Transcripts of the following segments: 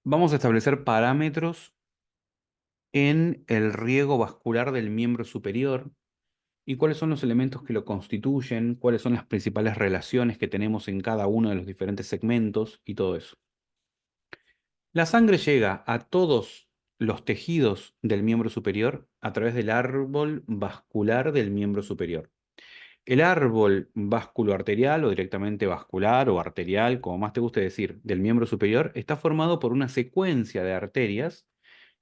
Vamos a establecer parámetros en el riego vascular del miembro superior y cuáles son los elementos que lo constituyen, cuáles son las principales relaciones que tenemos en cada uno de los diferentes segmentos y todo eso. La sangre llega a todos los tejidos del miembro superior a través del árbol vascular del miembro superior. El árbol vasculoarterial o directamente vascular o arterial, como más te guste decir, del miembro superior, está formado por una secuencia de arterias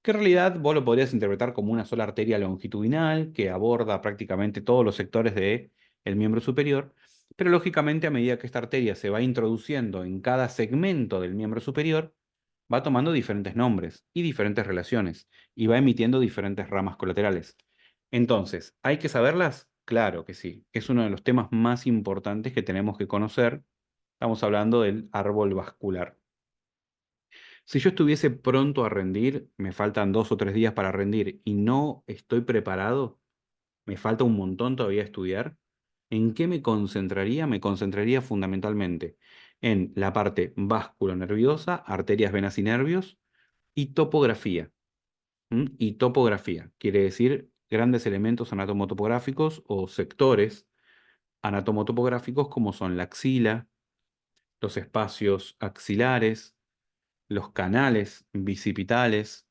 que en realidad vos lo podrías interpretar como una sola arteria longitudinal que aborda prácticamente todos los sectores del miembro superior, pero lógicamente a medida que esta arteria se va introduciendo en cada segmento del miembro superior, va tomando diferentes nombres y diferentes relaciones y va emitiendo diferentes ramas colaterales. Entonces, ¿hay que saberlas? Claro que sí. Es uno de los temas más importantes que tenemos que conocer. Estamos hablando del árbol vascular. Si yo estuviese pronto a rendir, me faltan 2 o 3 días para rendir y no estoy preparado, me falta un montón todavía a estudiar, ¿en qué me concentraría? Me concentraría fundamentalmente en la parte vasculonerviosa, arterias, venas y nervios, y topografía. Y topografía quiere decir grandes elementos anatomotopográficos o sectores anatomotopográficos como son la axila, los espacios axilares, los canales bicipitales,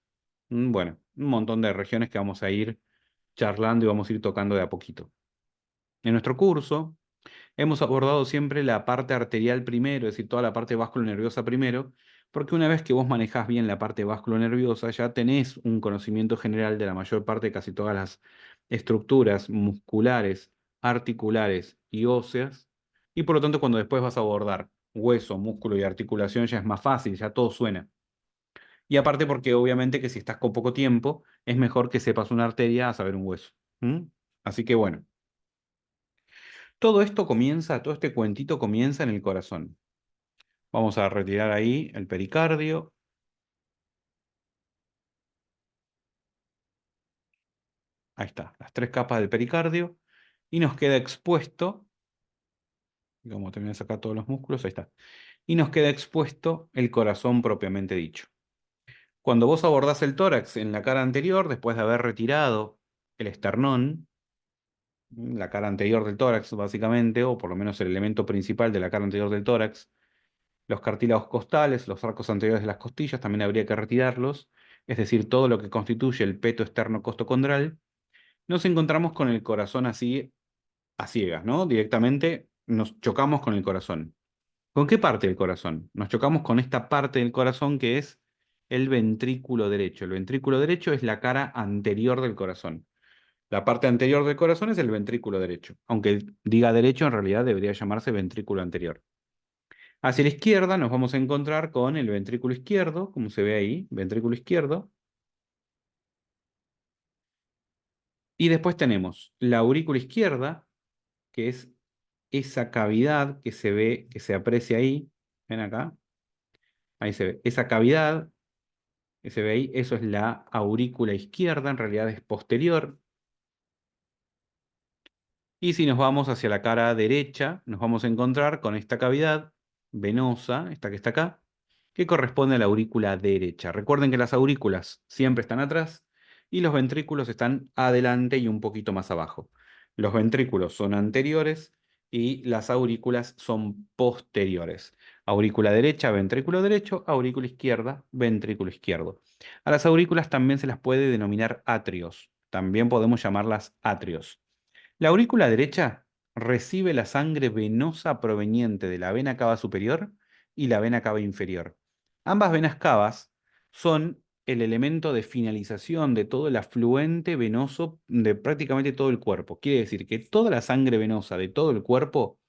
bueno, un montón de regiones que vamos a ir charlando y vamos a ir tocando de a poquito. En nuestro curso hemos abordado siempre la parte arterial primero, es decir, toda la parte vasculonerviosa primero, porque una vez que vos manejás bien la parte vasculonerviosa, ya tenés un conocimiento general de la mayor parte de casi todas las estructuras musculares, articulares y óseas, y por lo tanto cuando después vas a abordar hueso, músculo y articulación ya es más fácil, ya todo suena. Y aparte porque obviamente que si estás con poco tiempo, es mejor que sepas una arteria a saber un hueso. ¿Mm? Así que bueno, todo esto comienza, todo este cuentito comienza en el corazón. Vamos a retirar ahí el pericardio. Ahí está, las 3 capas del pericardio. Y nos queda expuesto, como terminé de sacar todos los músculos, ahí está. Y nos queda expuesto el corazón propiamente dicho. Cuando vos abordás el tórax en la cara anterior, después de haber retirado el esternón, la cara anterior del tórax básicamente, o por lo menos el elemento principal de la cara anterior del tórax, los cartílagos costales, los arcos anteriores de las costillas, también habría que retirarlos, es decir, todo lo que constituye el peto externo costocondral. Nos encontramos con el corazón así a ciegas, ¿no? Directamente nos chocamos con el corazón. ¿Con qué parte del corazón? Nos chocamos con esta parte del corazón que es el ventrículo derecho. El ventrículo derecho es la cara anterior del corazón. La parte anterior del corazón es el ventrículo derecho. Aunque diga derecho, en realidad debería llamarse ventrículo anterior. Hacia la izquierda nos vamos a encontrar con el ventrículo izquierdo, como se ve ahí, ventrículo izquierdo. Y después tenemos la aurícula izquierda, que es esa cavidad que se ve, que se aprecia ahí. Ven acá, ahí se ve. Esa cavidad que se ve ahí, eso es la aurícula izquierda, en realidad es posterior. Y si nos vamos hacia la cara derecha, nos vamos a encontrar con esta cavidad venosa, esta que está acá, que corresponde a la aurícula derecha. Recuerden que las aurículas siempre están atrás y los ventrículos están adelante y un poquito más abajo. Los ventrículos son anteriores y las aurículas son posteriores. Aurícula derecha, ventrículo derecho, aurícula izquierda, ventrículo izquierdo. A las aurículas también se las puede denominar atrios. También podemos llamarlas atrios. La aurícula derecha recibe la sangre venosa proveniente de la vena cava superior y la vena cava inferior. Ambas venas cavas son el elemento de finalización de todo el afluente venoso de prácticamente todo el cuerpo. Quiere decir que toda la sangre venosa de todo el cuerpo,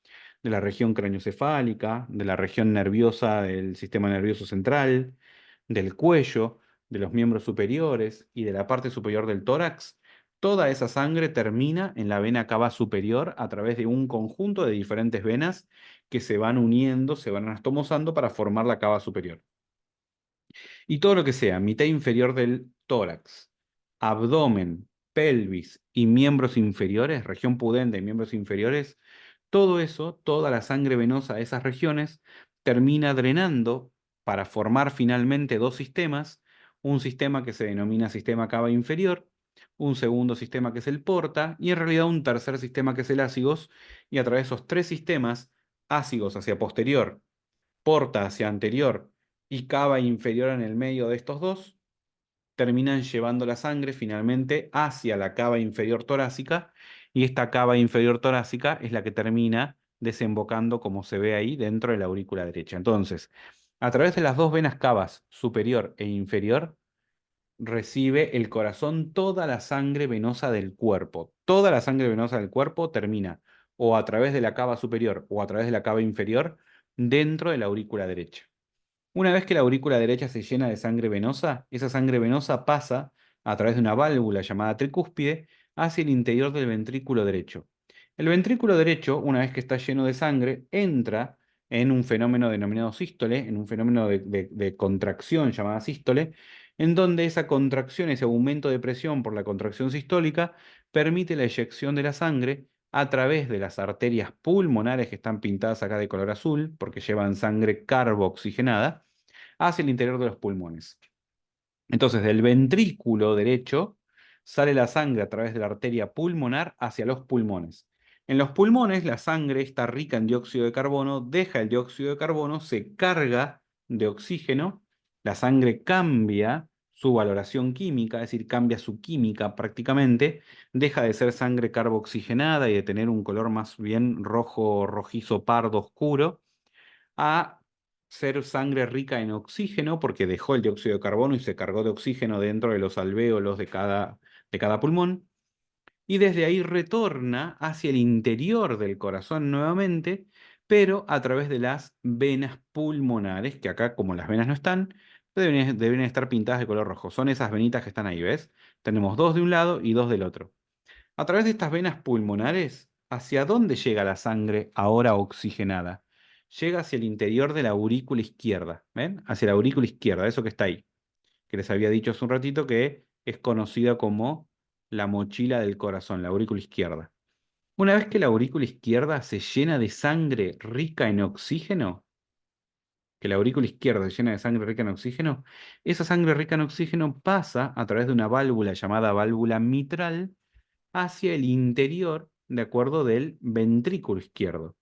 de la región craneoencefálica, de la región nerviosa del sistema nervioso central, del cuello, de los miembros superiores y de la parte superior del tórax, toda esa sangre termina en la vena cava superior a través de un conjunto de diferentes venas que se van uniendo, se van anastomosando para formar la cava superior. Y todo lo que sea mitad inferior del tórax, abdomen, pelvis y miembros inferiores, región pudente y miembros inferiores, todo eso, toda la sangre venosa de esas regiones, termina drenando para formar finalmente dos sistemas, un sistema que se denomina sistema cava inferior, un segundo sistema que es el porta, y en realidad un tercer sistema que es el ácigos, y a través de esos tres sistemas, ácigos hacia posterior, porta hacia anterior y cava inferior en el medio de estos dos, terminan llevando la sangre finalmente hacia la cava inferior torácica, y esta cava inferior torácica es la que termina desembocando, como se ve ahí, dentro de la aurícula derecha. Entonces, a través de las dos venas cavas superior e inferior, recibe el corazón toda la sangre venosa del cuerpo. Toda la sangre venosa del cuerpo termina o a través de la cava superior o a través de la cava inferior dentro de la aurícula derecha. Una vez que la aurícula derecha se llena de sangre venosa, esa sangre venosa pasa a través de una válvula llamada tricúspide hacia el interior del ventrículo derecho. El ventrículo derecho, una vez que está lleno de sangre, entra en un fenómeno denominado sístole, en un fenómeno de contracción llamada sístole, en donde esa contracción, ese aumento de presión por la contracción sistólica, permite la eyección de la sangre a través de las arterias pulmonares que están pintadas acá de color azul, porque llevan sangre carboxigenada, hacia el interior de los pulmones. Entonces, del ventrículo derecho sale la sangre a través de la arteria pulmonar hacia los pulmones. En los pulmones, la sangre está rica en dióxido de carbono, deja el dióxido de carbono, se carga de oxígeno, la sangre cambia su valoración química, es decir, cambia su química prácticamente, deja de ser sangre carboxigenada y de tener un color más bien rojo, rojizo, pardo, oscuro, a ser sangre rica en oxígeno, porque dejó el dióxido de carbono y se cargó de oxígeno dentro de los alvéolos de cada pulmón, y desde ahí retorna hacia el interior del corazón nuevamente, pero a través de las venas pulmonares, que acá como las venas no están, deben estar pintadas de color rojo. Son esas venitas que están ahí, ¿ves? Tenemos dos de un lado y dos del otro. A través de estas venas pulmonares, ¿hacia dónde llega la sangre ahora oxigenada? Llega hacia el interior de la aurícula izquierda, ¿ven? Hacia la aurícula izquierda, eso que está ahí, que les había dicho hace un ratito que es conocida como la mochila del corazón, la aurícula izquierda. Una vez que la aurícula izquierda se llena de sangre rica en oxígeno, que la aurícula izquierda se llena de sangre rica en oxígeno, esa sangre rica en oxígeno pasa a través de una válvula llamada válvula mitral hacia el interior, de acuerdo, del ventrículo izquierdo.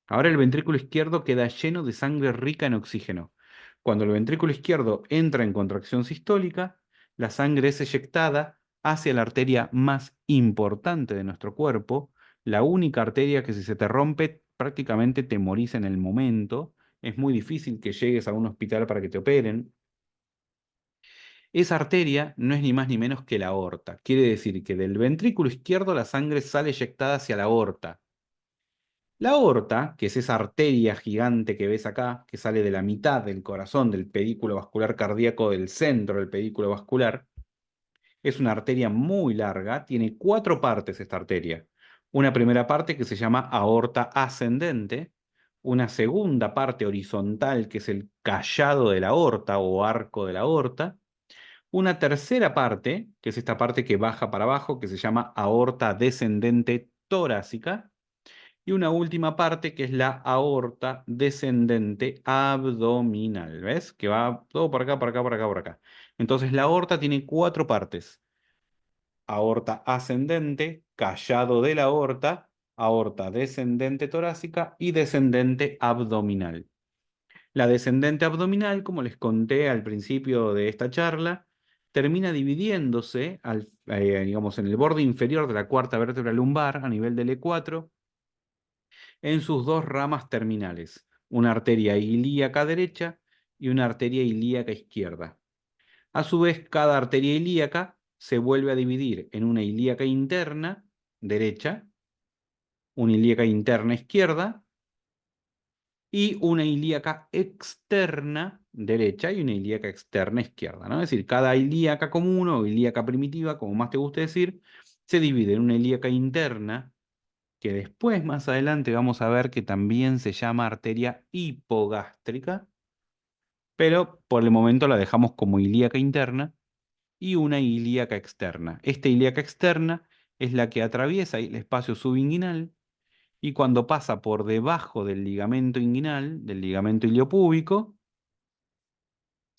Ahora el ventrículo izquierdo queda lleno de sangre rica en oxígeno. Cuando el ventrículo izquierdo entra en contracción sistólica, la sangre es eyectada hacia la arteria más importante de nuestro cuerpo, la única arteria que si se te rompe prácticamente te morís en el momento. Es muy difícil que llegues a un hospital para que te operen. Esa arteria no es ni más ni menos que la aorta. Quiere decir que del ventrículo izquierdo la sangre sale eyectada hacia la aorta. La aorta, que es esa arteria gigante que ves acá, que sale de la mitad del corazón, del pedículo vascular cardíaco, del centro del pedículo vascular, es una arteria muy larga, tiene cuatro partes esta arteria. Una primera parte que se llama aorta ascendente, una segunda parte horizontal que es el callado de la aorta o arco de la aorta, una tercera parte, que es esta parte que baja para abajo, que se llama aorta descendente torácica, y una última parte que es la aorta descendente abdominal, ¿ves? Que va todo por acá, por acá, por acá, por acá. Entonces la aorta tiene cuatro partes: aorta ascendente, callado de la aorta, aorta descendente torácica y descendente abdominal. La descendente abdominal, como les conté al principio de esta charla, termina dividiéndose, digamos, en el borde inferior de la cuarta vértebra lumbar, a nivel del E4, en sus dos ramas terminales, una arteria ilíaca derecha y una arteria ilíaca izquierda. A su vez, cada arteria ilíaca se vuelve a dividir en una ilíaca interna derecha, una ilíaca interna izquierda y una ilíaca externa derecha y una ilíaca externa izquierda, ¿no? Es decir, cada ilíaca común o ilíaca primitiva, como más te guste decir, se divide en una ilíaca interna, que después, más adelante, vamos a ver que también se llama arteria hipogástrica, pero por el momento la dejamos como ilíaca interna, y una ilíaca externa. Esta ilíaca externa es la que atraviesa el espacio subinguinal, y cuando pasa por debajo del ligamento inguinal, del ligamento iliopúbico,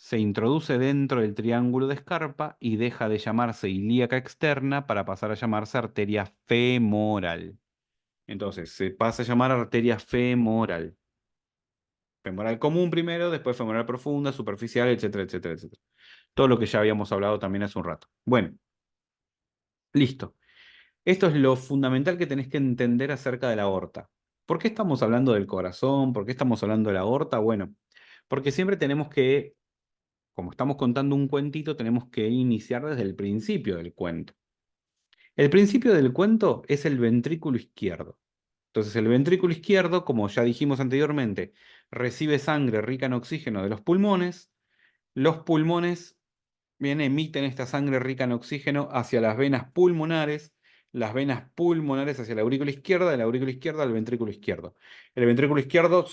se introduce dentro del triángulo de Scarpa y deja de llamarse ilíaca externa para pasar a llamarse arteria femoral. Entonces, se pasa a llamar arteria femoral. Femoral común primero, después femoral profunda, superficial, etcétera, etcétera, etcétera. Todo lo que ya habíamos hablado también hace un rato. Bueno, listo. Esto es lo fundamental que tenés que entender acerca de la aorta. ¿Por qué estamos hablando del corazón? ¿Por qué estamos hablando de la aorta? Bueno, porque siempre tenemos que, como estamos contando un cuentito, tenemos que iniciar desde el principio del cuento. El principio del cuento es el ventrículo izquierdo. Entonces, el ventrículo izquierdo, como ya dijimos anteriormente, recibe sangre rica en oxígeno de los pulmones. Los pulmones bien, emiten esta sangre rica en oxígeno hacia las venas pulmonares hacia la aurícula izquierda, de la aurícula izquierda al ventrículo izquierdo. El ventrículo izquierdo,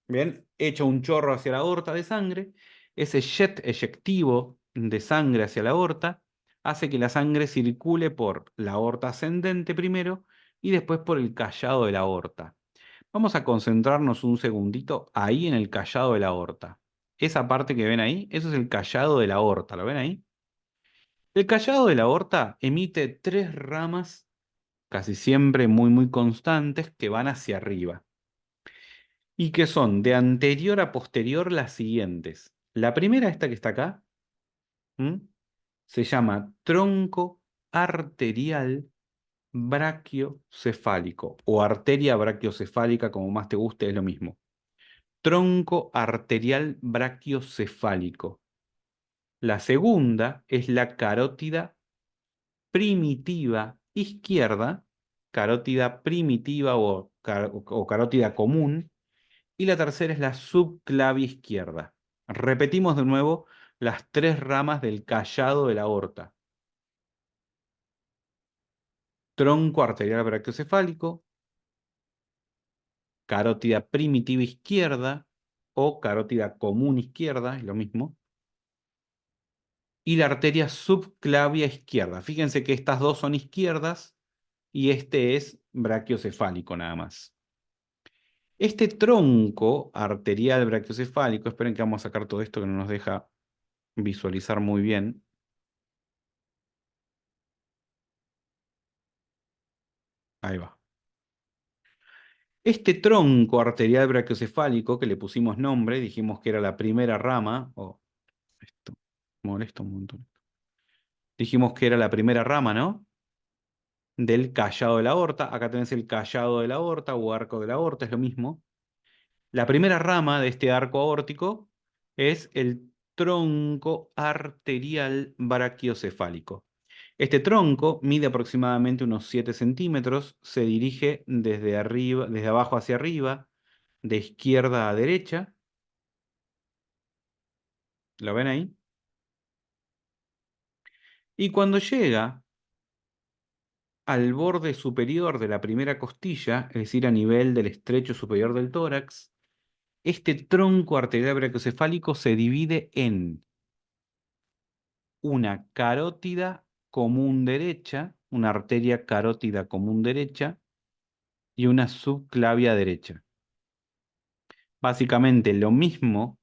bien, echa un chorro hacia la aorta de sangre. Ese jet eyectivo de sangre hacia la aorta hace que la sangre circule por la aorta ascendente primero y después por el callado de la aorta. Vamos a concentrarnos un segundito ahí en el callado de la aorta. Esa parte que ven ahí, eso es el callado de la aorta, ¿lo ven ahí? El callado de la aorta emite tres ramas, casi siempre muy constantes, que van hacia arriba y que son de anterior a posterior las siguientes. La primera, esta que está acá, ¿m? Se llama tronco arterial brachiocefálico o arteria brachiocefálica, como más te guste, es lo mismo. Tronco arterial brachiocefálico. La segunda es la carótida primitiva izquierda, carótida primitiva o carótida común, y la tercera es la subclavia izquierda. Repetimos de nuevo las tres ramas del callado de la aorta. Tronco arterial brachiocefálico, carótida primitiva izquierda o carótida común izquierda, es lo mismo, y la arteria subclavia izquierda. Fíjense que estas dos son izquierdas y este es brachiocefálico nada más. Este tronco arterial brachiocefálico, esperen que vamos a sacar todo esto que no nos deja visualizar muy bien. Ahí va. Este tronco arterial brachiocefálico que le pusimos nombre, dijimos que era la primera rama, esto molesta un montón. Dijimos que era la primera rama, ¿no? Del callado de la aorta. Acá tenés el callado de la aorta o arco de la aorta, es lo mismo. La primera rama de este arco aórtico es el tronco arterial brachiocefálico. Este tronco mide aproximadamente unos 7 centímetros, se dirige desde arriba, desde abajo hacia arriba, de izquierda a derecha. ¿Lo ven ahí? Y cuando llega al borde superior de la primera costilla, es decir, a nivel del estrecho superior del tórax, este tronco arterial brachiocefálico se divide en una carótida común derecha, una arteria carótida común derecha y una subclavia derecha. Básicamente lo mismo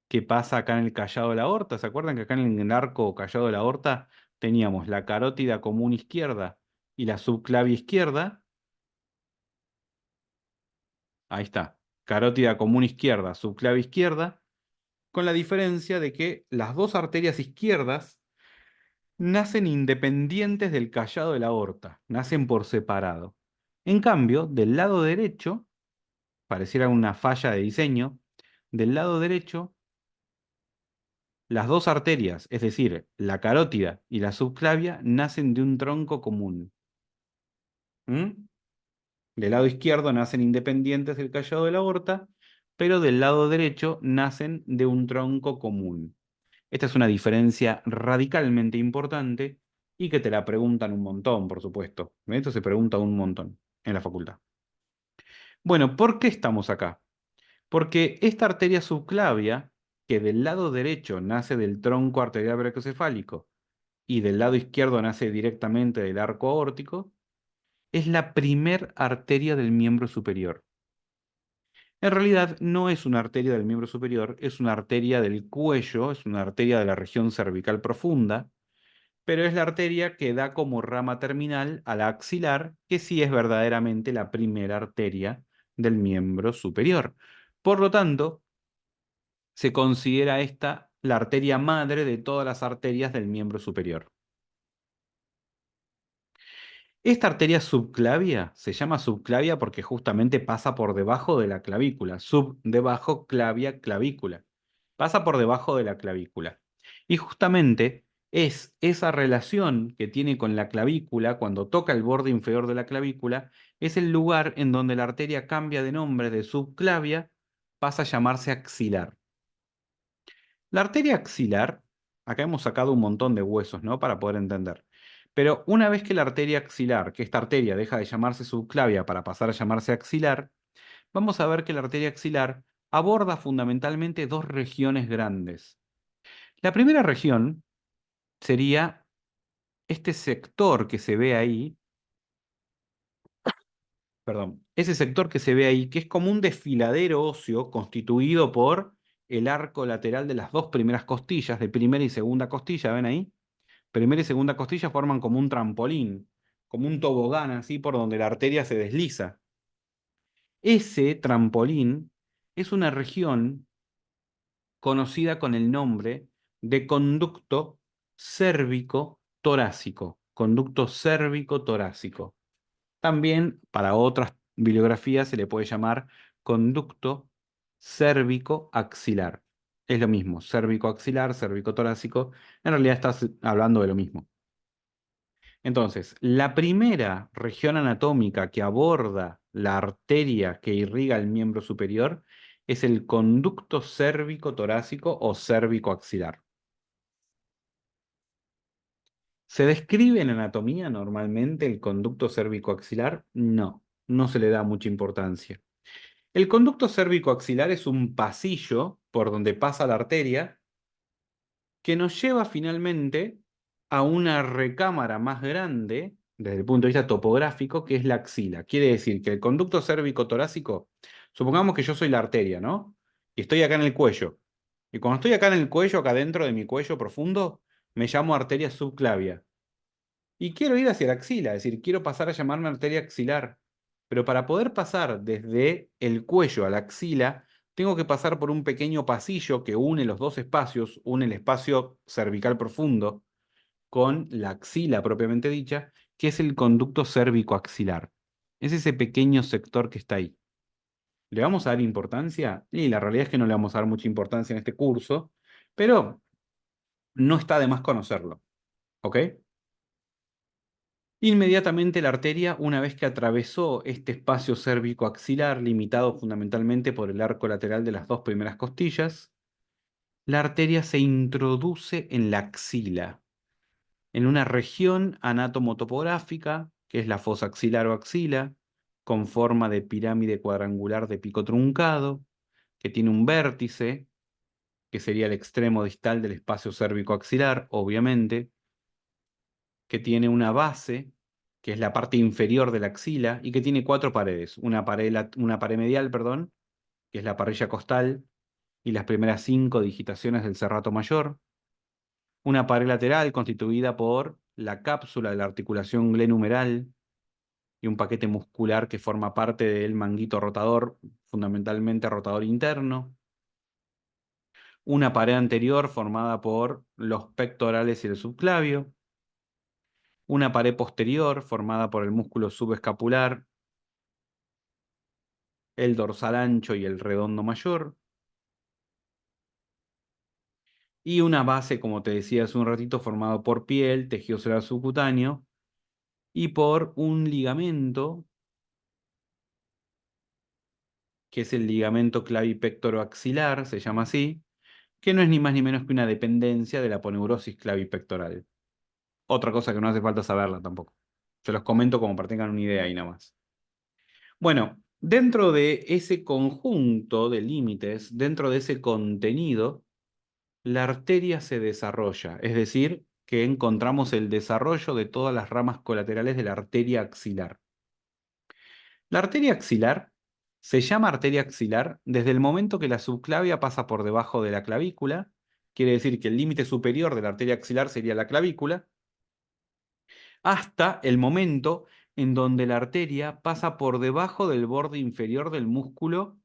que pasa acá en el callado de la aorta. ¿Se acuerdan que acá en el arco callado de la aorta teníamos la carótida común izquierda y la subclavia izquierda? Ahí está. Carótida común izquierda, subclavia izquierda, con la diferencia de que las dos arterias izquierdas nacen independientes del callado de la aorta, nacen por separado. En cambio, del lado derecho, pareciera una falla de diseño, del lado derecho, las dos arterias, es decir, la carótida y la subclavia, nacen de un tronco común. ¿Mm? Del lado izquierdo nacen independientes del callado de la aorta, pero del lado derecho nacen de un tronco común. Esta es una diferencia radicalmente importante y que te la preguntan un montón, por supuesto. Esto se pregunta un montón en la facultad. Bueno, ¿por qué estamos acá? Porque esta arteria subclavia, que del lado derecho nace del tronco arterial brachiocefálico y del lado izquierdo nace directamente del arco aórtico, es la primer arteria del miembro superior. En realidad no es una arteria del miembro superior, es una arteria del cuello, es una arteria de la región cervical profunda, pero es la arteria que da como rama terminal a la axilar, que sí es verdaderamente la primera arteria del miembro superior. Por lo tanto, se considera esta la arteria madre de todas las arterias del miembro superior. Esta arteria subclavia se llama subclavia porque justamente pasa por debajo de la clavícula. Sub, debajo, clavia, clavícula. Pasa por debajo de la clavícula. Y justamente es esa relación que tiene con la clavícula cuando toca el borde inferior de la clavícula, es el lugar en donde la arteria cambia de nombre de subclavia, pasa a llamarse axilar. La arteria axilar, acá hemos sacado un montón de huesos, ¿no? Para poder entender. Pero una vez que la arteria axilar, que esta arteria deja de llamarse subclavia para pasar a llamarse axilar, vamos a ver que la arteria axilar aborda fundamentalmente dos regiones grandes. La primera región sería este sector que se ve ahí, perdón, ese sector que se ve ahí, que es como un desfiladero óseo constituido por el arco lateral de las dos primeras costillas, de primera y segunda costilla, ¿ven ahí? Primera y segunda costilla forman como un trampolín, como un tobogán así por donde la arteria se desliza. Ese trampolín es una región conocida con el nombre de conducto cérvico torácico. Conducto cérvico torácico. También para otras bibliografías se le puede llamar conducto cérvico axilar. Es lo mismo, cérvico axilar, cérvico torácico. En realidad estás hablando de lo mismo. Entonces, la primera región anatómica que aborda la arteria que irriga el miembro superior es el conducto cérvico torácico o cérvico axilar. ¿Se describe en anatomía normalmente el conducto cérvico axilar? No, no se le da mucha importancia. El conducto cérvico axilar es un pasillo por donde pasa la arteria que nos lleva finalmente a una recámara más grande desde el punto de vista topográfico, que es la axila. Quiere decir que el conducto cérvico-torácico, supongamos que yo soy la arteria, ¿no? Y estoy acá en el cuello. Y cuando estoy acá en el cuello, acá dentro de mi cuello profundo, me llamo arteria subclavia. Y quiero ir hacia la axila, es decir, quiero pasar a llamarme arteria axilar. Pero para poder pasar desde el cuello a la axila, tengo que pasar por un pequeño pasillo que une los dos espacios, une el espacio cervical profundo con la axila propiamente dicha, que es el conducto cérvico-axilar. Es ese pequeño sector que está ahí. ¿Le vamos a dar importancia? Y la realidad es que no le vamos a dar mucha importancia en este curso, pero no está de más conocerlo. ¿Ok? Inmediatamente la arteria, una vez que atravesó este espacio cérvico-axilar, limitado fundamentalmente por el arco lateral de las dos primeras costillas, la arteria se introduce en la axila, en una región anatomotopográfica, que es la fosa axilar o axila, con forma de pirámide cuadrangular de pico truncado, que tiene un vértice, que sería el extremo distal del espacio cérvico-axilar, obviamente, que tiene una base, que es la parte inferior de la axila, y que tiene cuatro paredes. Una pared medial, perdón, que es la parrilla costal, y las primeras cinco digitaciones del serrato mayor. Una pared lateral constituida por la cápsula de la articulación glenumeral y un paquete muscular que forma parte del manguito rotador, fundamentalmente rotador interno. Una pared anterior formada por los pectorales y el subclavio. Una pared posterior formada por el músculo subescapular, el dorsal ancho y el redondo mayor. Y una base, como te decía hace un ratito, formado por piel, tejido celular subcutáneo y por un ligamento, que es el ligamento clavipectoroaxilar, se llama así, que no es ni más ni menos que una dependencia de la aponeurosis clavipectoral. Otra cosa que no hace falta saberla tampoco. Se los comento como para que tengan una idea ahí nada más. Bueno, dentro de ese conjunto de límites, dentro de ese contenido, la arteria se desarrolla, es decir, que encontramos el desarrollo de todas las ramas colaterales de la arteria axilar. La arteria axilar Se llama arteria axilar desde el momento que la subclavia pasa por debajo de la clavícula, quiere decir que el límite superior de la arteria axilar sería la clavícula, hasta el momento en donde la arteria pasa por debajo del borde inferior del músculo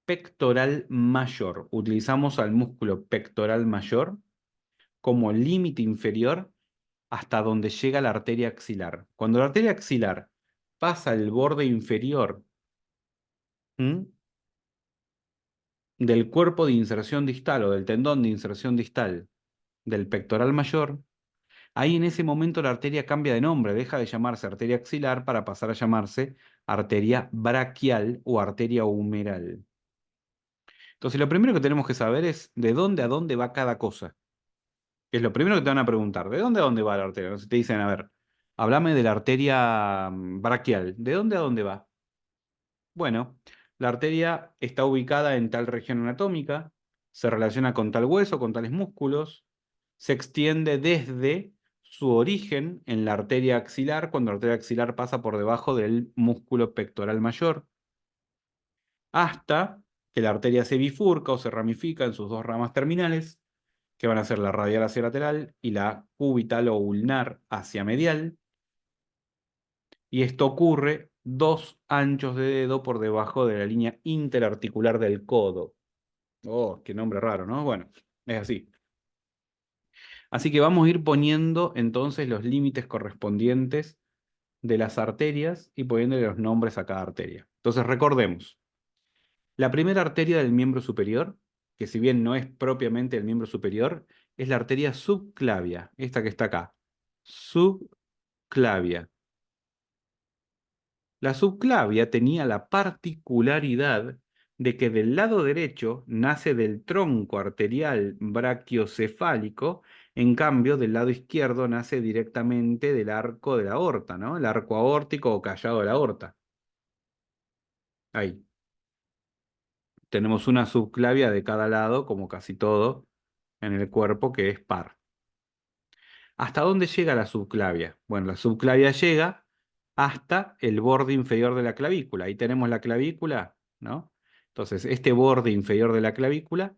pectoral mayor. Utilizamos al músculo pectoral mayor como límite inferior hasta donde llega la arteria axilar. Cuando la arteria axilar pasa el borde inferior, ¿m?, del cuerpo de inserción distal o del tendón de inserción distal del pectoral mayor, ahí en ese momento la arteria cambia de nombre, deja de llamarse arteria axilar para pasar a llamarse arteria braquial o arteria humeral. Entonces, lo primero que tenemos que saber es de dónde a dónde va cada cosa. Que es lo primero que te van a preguntar. ¿De dónde a dónde va la arteria? Entonces te dicen, a ver, háblame de la arteria braquial. ¿De dónde a dónde va? Bueno, la arteria está ubicada en tal región anatómica, se relaciona con tal hueso, con tales músculos, se extiende desde su origen en la arteria axilar, cuando la arteria axilar pasa por debajo del músculo pectoral mayor, hasta que la arteria se bifurca o se ramifica en sus dos ramas terminales, que van a ser la radial hacia lateral y la cubital o ulnar hacia medial, y esto ocurre 2 anchos de dedo por debajo de la línea interarticular del codo. Oh, qué nombre raro, ¿no? Bueno, es así. Así que vamos a ir poniendo entonces los límites correspondientes de las arterias y poniéndole los nombres a cada arteria. Entonces recordemos, la primera arteria del miembro superior, que si bien no es propiamente el miembro superior, es la arteria subclavia, esta que está acá. Subclavia. La subclavia tenía la particularidad de que del lado derecho nace del tronco arterial brachiocefálico, en cambio del lado izquierdo nace directamente del arco de la aorta, ¿no? El arco aórtico o callado de la aorta. Ahí. Tenemos una subclavia de cada lado, como casi todo en el cuerpo, que es par. ¿Hasta dónde llega la subclavia? Bueno, la subclavia llega hasta el borde inferior de la clavícula. Ahí tenemos la clavícula, ¿no? Entonces, este borde inferior de la clavícula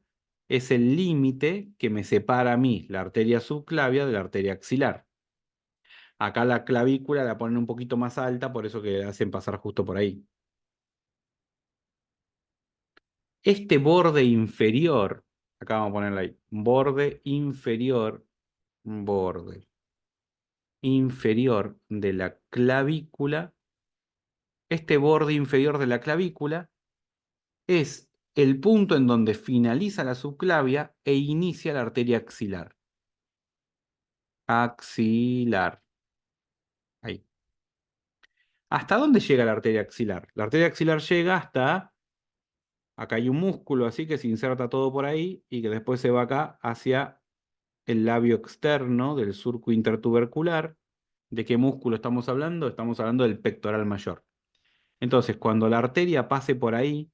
es el límite que me separa a mí, la arteria subclavia, de la arteria axilar. Acá la clavícula la ponen un poquito más alta, por eso que la hacen pasar justo por ahí. Este borde inferior, acá vamos a ponerlo ahí, borde inferior de la clavícula. Este borde inferior de la clavícula es el punto en donde finaliza la subclavia e inicia la arteria axilar. Axilar. Ahí. ¿Hasta dónde llega la arteria axilar? La arteria axilar llega hasta... Acá hay un músculo así que se inserta todo por ahí y que después se va acá hacia el labio externo del surco intertubercular. ¿De qué músculo estamos hablando? Estamos hablando del pectoral mayor. Entonces, cuando la arteria pase por ahí,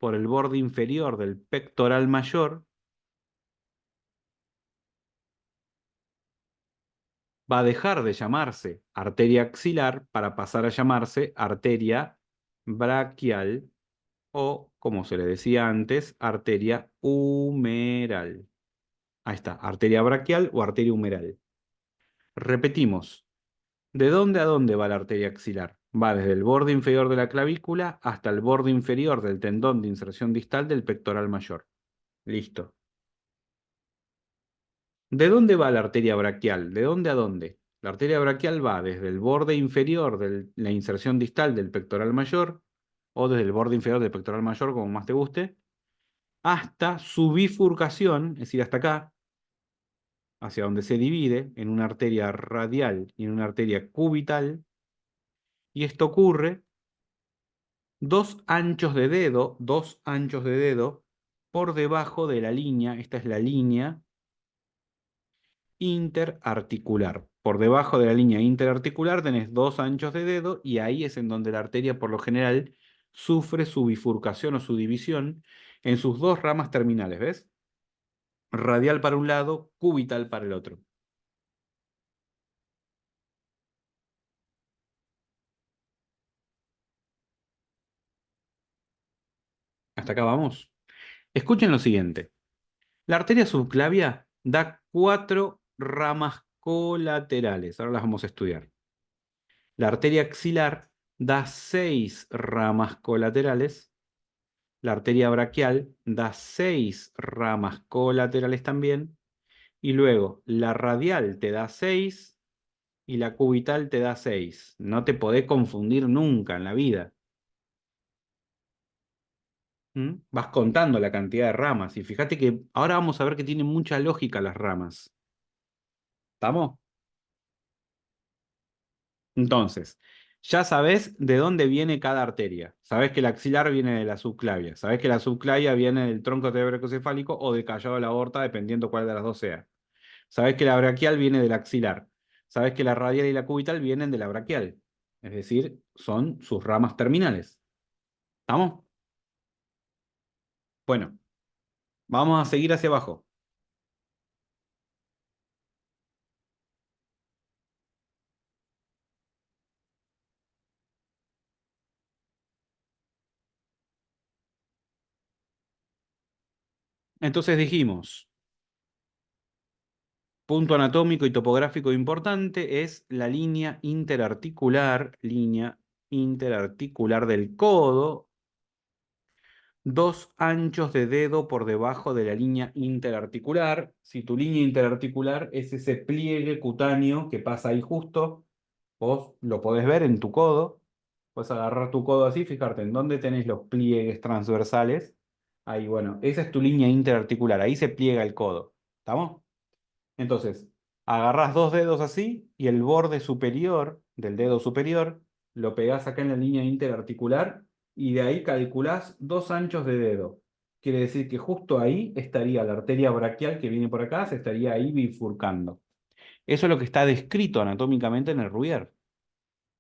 por el borde inferior del pectoral mayor, va a dejar de llamarse arteria axilar para pasar a llamarse arteria braquial o, como se le decía antes, arteria humeral. Ahí está, arteria braquial o arteria humeral. Repetimos, ¿de dónde a dónde va la arteria axilar? Va desde el borde inferior de la clavícula hasta el borde inferior del tendón de inserción distal del pectoral mayor. Listo. ¿De dónde va la arteria braquial? ¿De dónde a dónde? La arteria braquial va desde el borde inferior de la inserción distal del pectoral mayor, o desde el borde inferior del pectoral mayor, como más te guste, hasta su bifurcación, es decir, hasta acá, hacia donde se divide en una arteria radial y en una arteria cubital, y esto ocurre 2 anchos de dedo por debajo de la línea, esta es la línea interarticular. Por debajo de la línea interarticular tenés 2 anchos de dedo y ahí es en donde la arteria por lo general sufre su bifurcación o su división en sus dos ramas terminales, ¿ves? Radial para un lado, cubital para el otro. ¿Hasta acá vamos? Escuchen lo siguiente. La arteria subclavia da 4 ramas colaterales. Ahora las vamos a estudiar. La arteria axilar da 6 ramas colaterales. La arteria braquial da 6 ramas colaterales también. Y luego la radial te da 6 y la cubital te da 6. No te podés confundir nunca en la vida. ¿Mm? Vas contando la cantidad de ramas y fíjate que ahora vamos a ver que tienen mucha lógica las ramas. ¿Estamos? Entonces, ya sabés de dónde viene cada arteria. Sabés que la axilar viene de la subclavia. Sabés que la subclavia viene del tronco cerebrocefálico o del callado de la aorta, dependiendo cuál de las dos sea. Sabés que la braquial viene del axilar. Sabés que la radial y la cubital vienen de la braquial. Es decir, son sus ramas terminales. ¿Estamos? Bueno, vamos a seguir hacia abajo. Entonces dijimos, punto anatómico y topográfico importante es la línea interarticular del codo, 2 anchos de dedo por debajo de la línea interarticular. Si tu línea interarticular es ese pliegue cutáneo que pasa ahí justo, vos lo podés ver en tu codo. Puedes agarrar tu codo así, fijarte en dónde tenés los pliegues transversales. Ahí, bueno, esa es tu línea interarticular, ahí se pliega el codo. ¿Estamos? Entonces, agarrás 2 dedos así y el borde superior del dedo superior lo pegás acá en la línea interarticular y de ahí calculás 2 anchos de dedo. Quiere decir que justo ahí estaría la arteria braquial que viene por acá, se estaría ahí bifurcando. Eso es lo que está descrito anatómicamente en el Rouvier,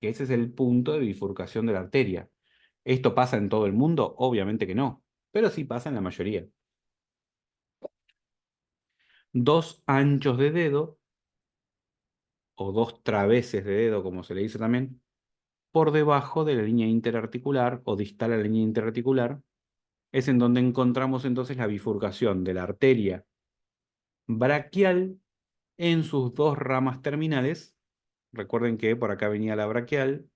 que ese es el punto de bifurcación de la arteria. ¿Esto pasa en todo el mundo? Obviamente que no, pero sí pasa en la mayoría. 2 anchos de dedo o 2 traveses de dedo, como se le dice también, por debajo de la línea interarticular o distal a la línea interarticular, es en donde encontramos entonces la bifurcación de la arteria braquial en sus 2 ramas terminales. Recuerden que por acá venía la braquial,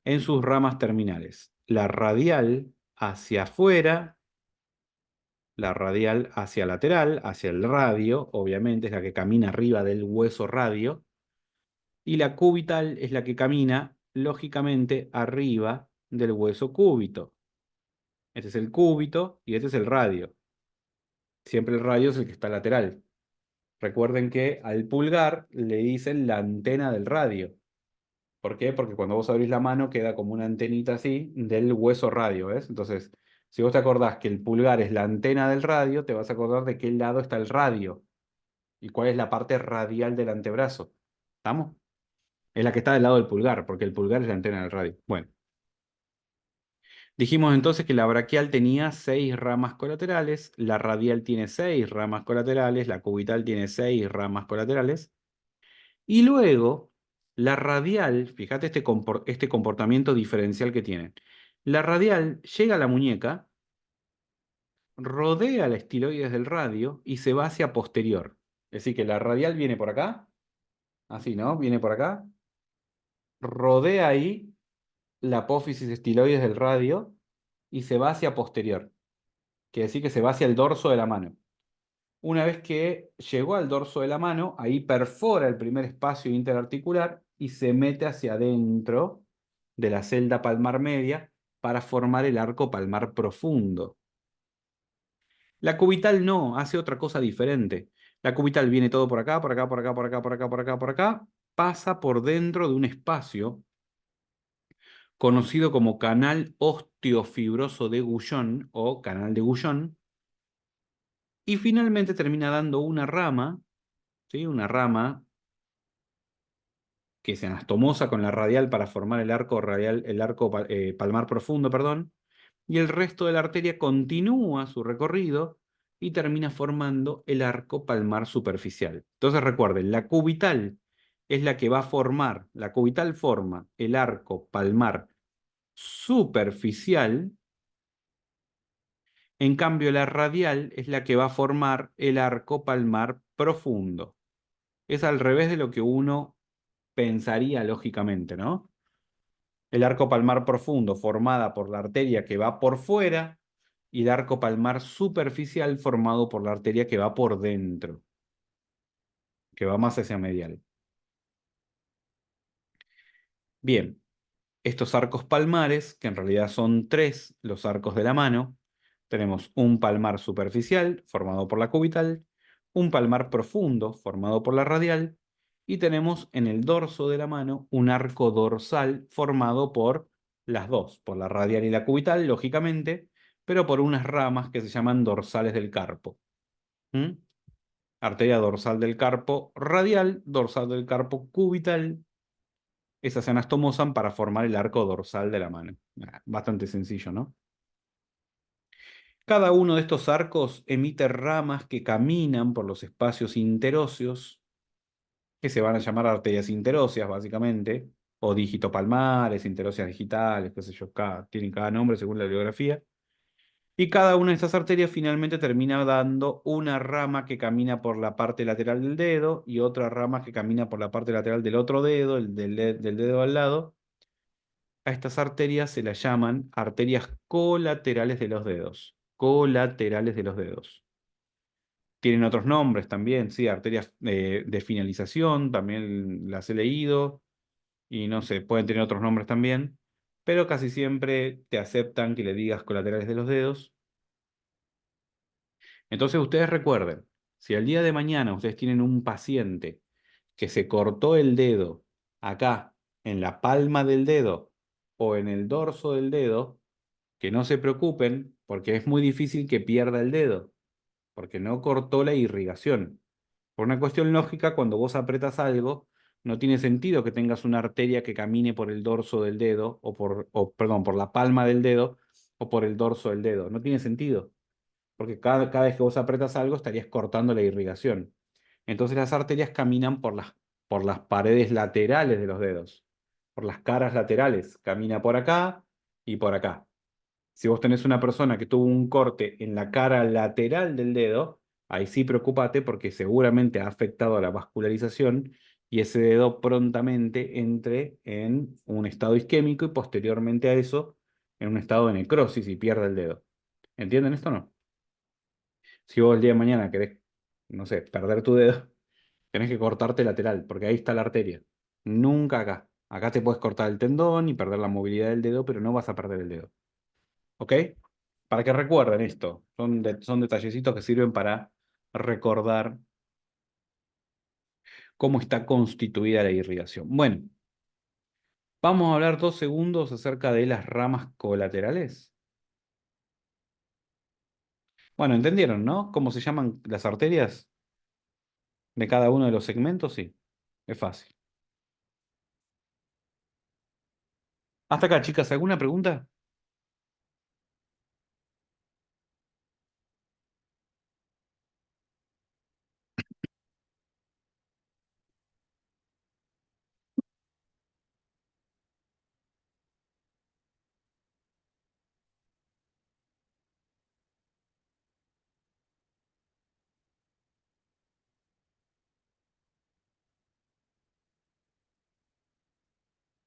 en sus ramas terminales. La radial hacia afuera, la radial hacia lateral, hacia el radio, obviamente es la que camina arriba del hueso radio, y la cubital es la que camina, lógicamente, arriba del hueso cúbito. Este es el cúbito y este es el radio. Siempre el radio es el que está lateral. Recuerden que al pulgar le dicen la antena del radio. ¿Por qué? Porque cuando vos abrís la mano queda como una antenita así del hueso radio, ¿ves? Entonces, si vos te acordás que el pulgar es la antena del radio, te vas a acordar de qué lado está el radio y cuál es la parte radial del antebrazo. ¿Estamos? Es la que está del lado del pulgar, porque el pulgar es la antena del radio. Bueno, dijimos entonces que la braquial tenía 6 ramas colaterales, la radial tiene 6 ramas colaterales, la cubital tiene 6 ramas colaterales, y luego la radial, fíjate este comportamiento diferencial que tienen. La radial llega a la muñeca, rodea la estiloides del radio y se va hacia posterior. Es decir, que la radial viene por acá, así, ¿no? Viene por acá, rodea ahí la apófisis estiloides del radio y se va hacia posterior. Quiere decir que se va hacia el dorso de la mano. Una vez que llegó al dorso de la mano, ahí perfora el primer espacio interarticular y se mete hacia adentro de la celda palmar media para formar el arco palmar profundo. La cubital no, hace otra cosa diferente. La cubital viene todo por acá, por acá, por acá, por acá, por acá, por acá, por acá, pasa por dentro de un espacio conocido como canal osteofibroso de Gullón o canal de Gullón, y finalmente termina dando una rama, ¿sí? Una rama que se anastomosa con la radial para formar el arco radial, el arco palmar profundo, perdón, y el resto de la arteria continúa su recorrido y termina formando el arco palmar superficial. Entonces recuerden, la cubital es la que va a formar, la cubital forma el arco palmar superficial, en cambio la radial es la que va a formar el arco palmar profundo. Es al revés de lo que uno pensaría lógicamente, ¿no? El arco palmar profundo formada por la arteria que va por fuera y el arco palmar superficial formado por la arteria que va por dentro, que va más hacia medial. Bien, estos arcos palmares, que en realidad son tres los arcos de la mano, tenemos un palmar superficial formado por la cubital, un palmar profundo formado por la radial y tenemos en el dorso de la mano un arco dorsal formado por las dos, por la radial y la cubital, lógicamente, pero por unas ramas que se llaman dorsales del carpo. ¿Mm? Arteria dorsal del carpo radial, dorsal del carpo cubital. Esas se anastomosan para formar el arco dorsal de la mano. Bastante sencillo, ¿no? Cada uno de estos arcos emite ramas que caminan por los espacios interóseos, que se van a llamar arterias interóseas, básicamente, o digitopalmares, interóseas digitales, qué sé yo, tienen cada nombre según la bibliografía. Y cada una de estas arterias finalmente termina dando una rama que camina por la parte lateral del dedo y otra rama que camina por la parte lateral del otro dedo, del dedo al lado. A estas arterias se las llaman arterias colaterales de los dedos. Colaterales de los dedos. Tienen otros nombres también, sí, arterias de finalización, también las he leído, y no sé, pueden tener otros nombres también, pero casi siempre te aceptan que le digas colaterales de los dedos. Entonces ustedes recuerden, si al día de mañana ustedes tienen un paciente que se cortó el dedo acá, en la palma del dedo o en el dorso del dedo, que no se preocupen porque es muy difícil que pierda el dedo, porque no cortó la irrigación. Por una cuestión lógica, cuando vos apretas algo, no tiene sentido que tengas una arteria que camine por el dorso del dedo, perdón, por la palma del dedo o por el dorso del dedo. No tiene sentido, porque cada vez que vos apretas algo estarías cortando la irrigación. Entonces las arterias caminan por las paredes laterales de los dedos, por las caras laterales. Camina por acá y por acá. Si vos tenés una persona que tuvo un corte en la cara lateral del dedo, ahí sí preocúpate porque seguramente ha afectado a la vascularización y ese dedo prontamente entre en un estado isquémico y posteriormente a eso en un estado de necrosis y pierda el dedo. ¿Entienden esto o no? Si vos el día de mañana querés, no sé, perder tu dedo, tenés que cortarte lateral porque ahí está la arteria. Nunca acá. Acá te puedes cortar el tendón y perder la movilidad del dedo, pero no vas a perder el dedo. ¿Ok? Para que recuerden esto. Son detallecitos que sirven para recordar cómo está constituida la irrigación. Bueno, vamos a hablar 2 segundos acerca de las ramas colaterales. Bueno, ¿entendieron, no? ¿Cómo se llaman las arterias de cada uno de los segmentos? Sí, es fácil. Hasta acá, chicas, ¿alguna pregunta?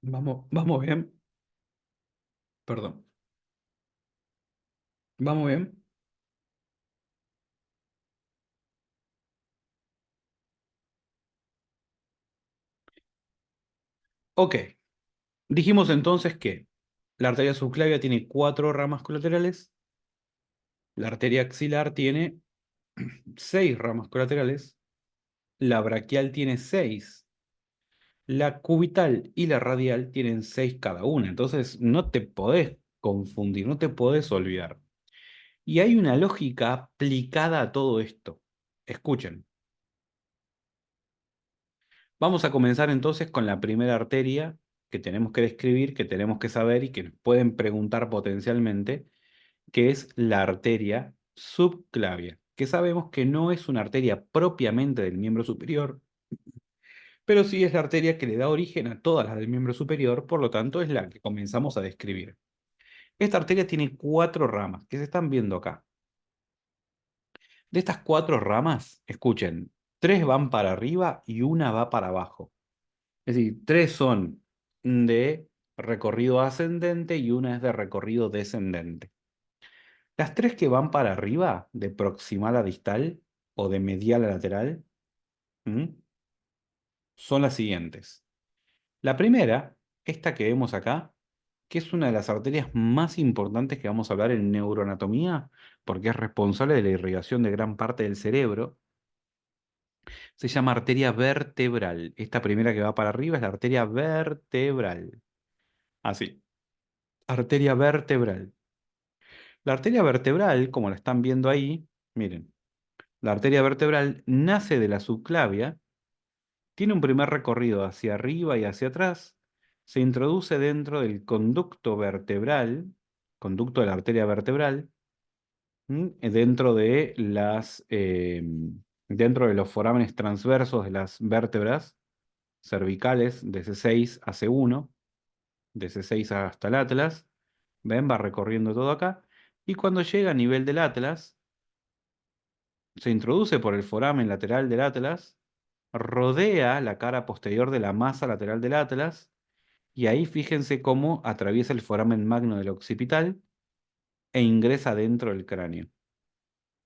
Vamos bien. Perdón. ¿Vamos bien? Ok. Dijimos entonces que la arteria subclavia tiene 4 ramas colaterales, la arteria axilar tiene 6 ramas colaterales, la braquial tiene 6, la cubital y la radial tienen 6 cada una. Entonces no te podés confundir, no te podés olvidar. Y hay una lógica aplicada a todo esto. Escuchen. Vamos a comenzar entonces con la primera arteria que tenemos que describir, que tenemos que saber y que nos pueden preguntar potencialmente, que es la arteria subclavia, que sabemos que no es una arteria propiamente del miembro superior, pero sí es la arteria que le da origen a todas las del miembro superior, por lo tanto es la que comenzamos a describir. Esta arteria tiene cuatro ramas, que se están viendo acá. De estas cuatro ramas, escuchen, tres van para arriba y una va para abajo. Es decir, tres son de recorrido ascendente y una es de recorrido descendente. Las tres que van para arriba, de proximal a distal o de medial a lateral, ¿m? Son las siguientes. La primera, esta que vemos acá, que es una de las arterias más importantes que vamos a hablar en neuroanatomía, porque es responsable de la irrigación de gran parte del cerebro, se llama arteria vertebral. Esta primera que va para arriba es la arteria vertebral. Así, arteria vertebral. La arteria vertebral, como la están viendo ahí, miren, la arteria vertebral nace de la subclavia, tiene un primer recorrido hacia arriba y hacia atrás, se introduce dentro del conducto vertebral, conducto de la arteria vertebral, dentro de los forámenes transversos de las vértebras cervicales de C6 a C1, de C6 hasta el atlas. ¿Ven? Va recorriendo todo acá. Y cuando llega a nivel del atlas, se introduce por el foramen lateral del atlas, rodea la cara posterior de la masa lateral del atlas, y ahí fíjense cómo atraviesa el foramen magno del occipital e ingresa dentro del cráneo.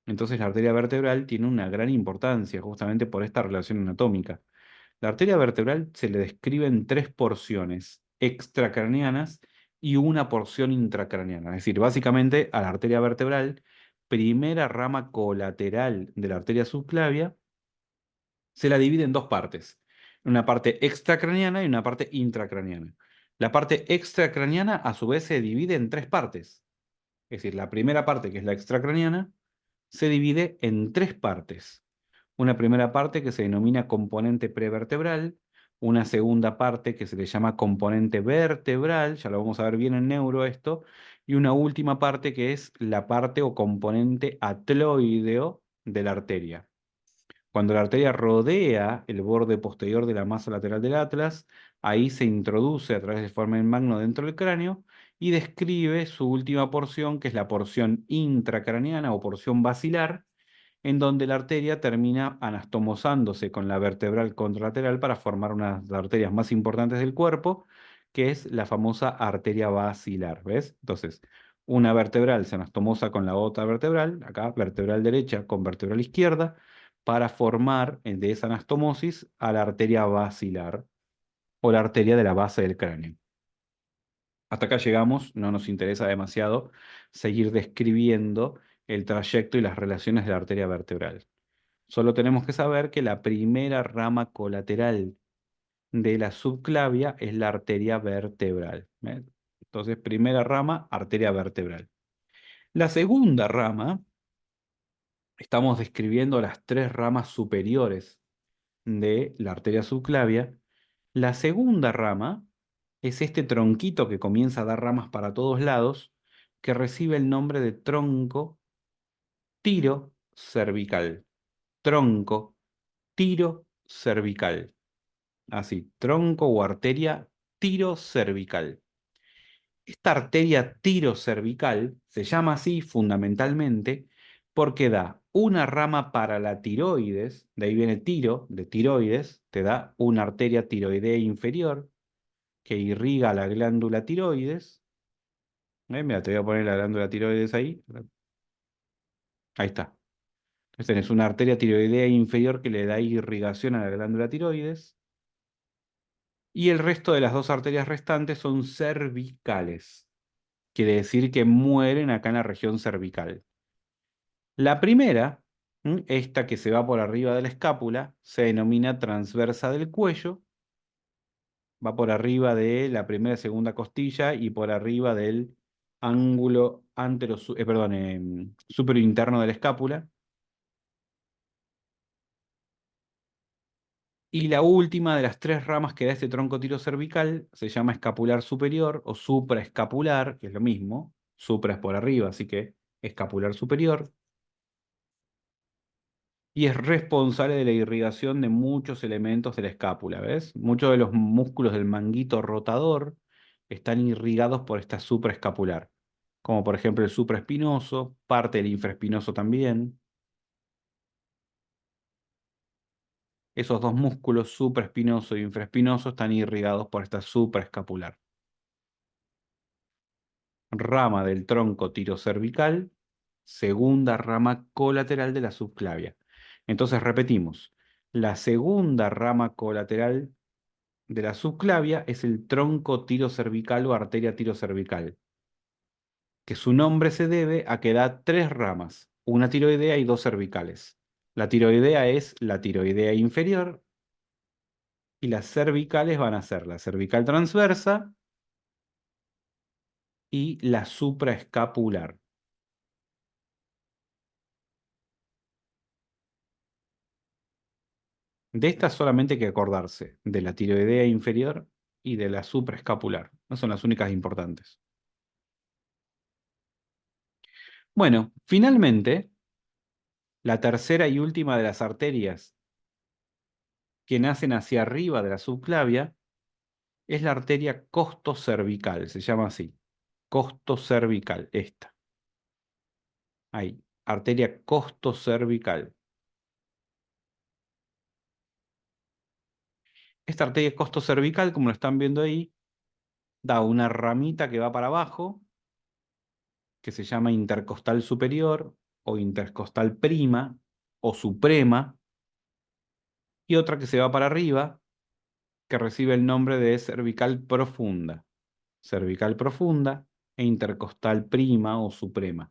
Entonces la arteria vertebral tiene una gran importancia justamente por esta relación anatómica. La arteria vertebral se le describe en tres porciones extracraneanas y una porción intracraneana. Es decir, básicamente a la arteria vertebral, primera rama colateral de la arteria subclavia, se la divide en dos partes. Una parte extracraneana y una parte intracraneana. La parte extracraneana a su vez se divide en tres partes. Es decir, la primera parte, que es la extracraneana, se divide en tres partes. Una primera parte que se denomina componente prevertebral, una segunda parte que se le llama componente vertebral, ya lo vamos a ver bien en neuro esto, y una última parte que es la parte o componente atloideo de la arteria. Cuando la arteria rodea el borde posterior de la masa lateral del atlas, ahí se introduce a través del foramen magno dentro del cráneo y describe su última porción, que es la porción intracraneana o porción basilar, en donde la arteria termina anastomosándose con la vertebral contralateral para formar una de las arterias más importantes del cuerpo, que es la famosa arteria basilar, ¿ves? Entonces, una vertebral se anastomosa con la otra vertebral, acá vertebral derecha con vertebral izquierda, para formar de esa anastomosis a la arteria basilar o la arteria de la base del cráneo. Hasta acá llegamos, no nos interesa demasiado seguir describiendo el trayecto y las relaciones de la arteria vertebral. Solo tenemos que saber que la primera rama colateral de la subclavia es la arteria vertebral. ¿Ves? Entonces, primera rama, arteria vertebral. La segunda rama, estamos describiendo las tres ramas superiores de la arteria subclavia. La segunda rama es este tronquito que comienza a dar ramas para todos lados, que recibe el nombre de tronco tiro cervical. Tronco tiro cervical. Así, tronco o arteria tiro cervical. Esta arteria tiro cervical se llama así fundamentalmente porque da una rama para la tiroides, de ahí viene tiro, de tiroides, te da una arteria tiroidea inferior que irriga la glándula tiroides. Mira, te voy a poner la glándula tiroides ahí. Ahí está. Entonces tenés una arteria tiroidea inferior que le da irrigación a la glándula tiroides. Y el resto de las dos arterias restantes son cervicales. Quiere decir que mueren acá en la región cervical. La primera, esta que se va por arriba de la escápula, se denomina transversa del cuello. Va por arriba de la primera y segunda costilla y por arriba del ángulo superior interno de la escápula. Y la última de las tres ramas que da este tronco tiro cervical se llama escapular superior o supraescapular, que es lo mismo. Supra es por arriba, así que escapular superior. y es responsable de la irrigación de muchos elementos de la escápula, ¿ves? Muchos de los músculos del manguito rotador están irrigados por esta supraescapular, como por ejemplo el supraespinoso, parte del infraespinoso también. Esos dos músculos, supraespinoso y infraespinoso, están irrigados por esta supraescapular. Rama del tronco tirocervical, segunda rama colateral de la subclavia. Entonces repetimos, la segunda rama colateral de la subclavia es el tronco tirocervical o arteria tirocervical, que su nombre se debe a que da tres ramas, una tiroidea y dos cervicales. La tiroidea es la tiroidea inferior y las cervicales van a ser la cervical transversa y la supraescapular. De estas solamente hay que acordarse de la tiroidea inferior y de la supraescapular. No son las únicas importantes. Bueno, finalmente, la tercera y última de las arterias que nacen hacia arriba de la subclavia es la arteria costocervical, se llama así. Costocervical, esta. Ahí, arteria costocervical. Esta arteria costocervical, como lo están viendo ahí, da una ramita que va para abajo, que se llama intercostal superior o intercostal prima o suprema, y otra que se va para arriba, que recibe el nombre de cervical profunda. Cervical profunda e intercostal prima o suprema.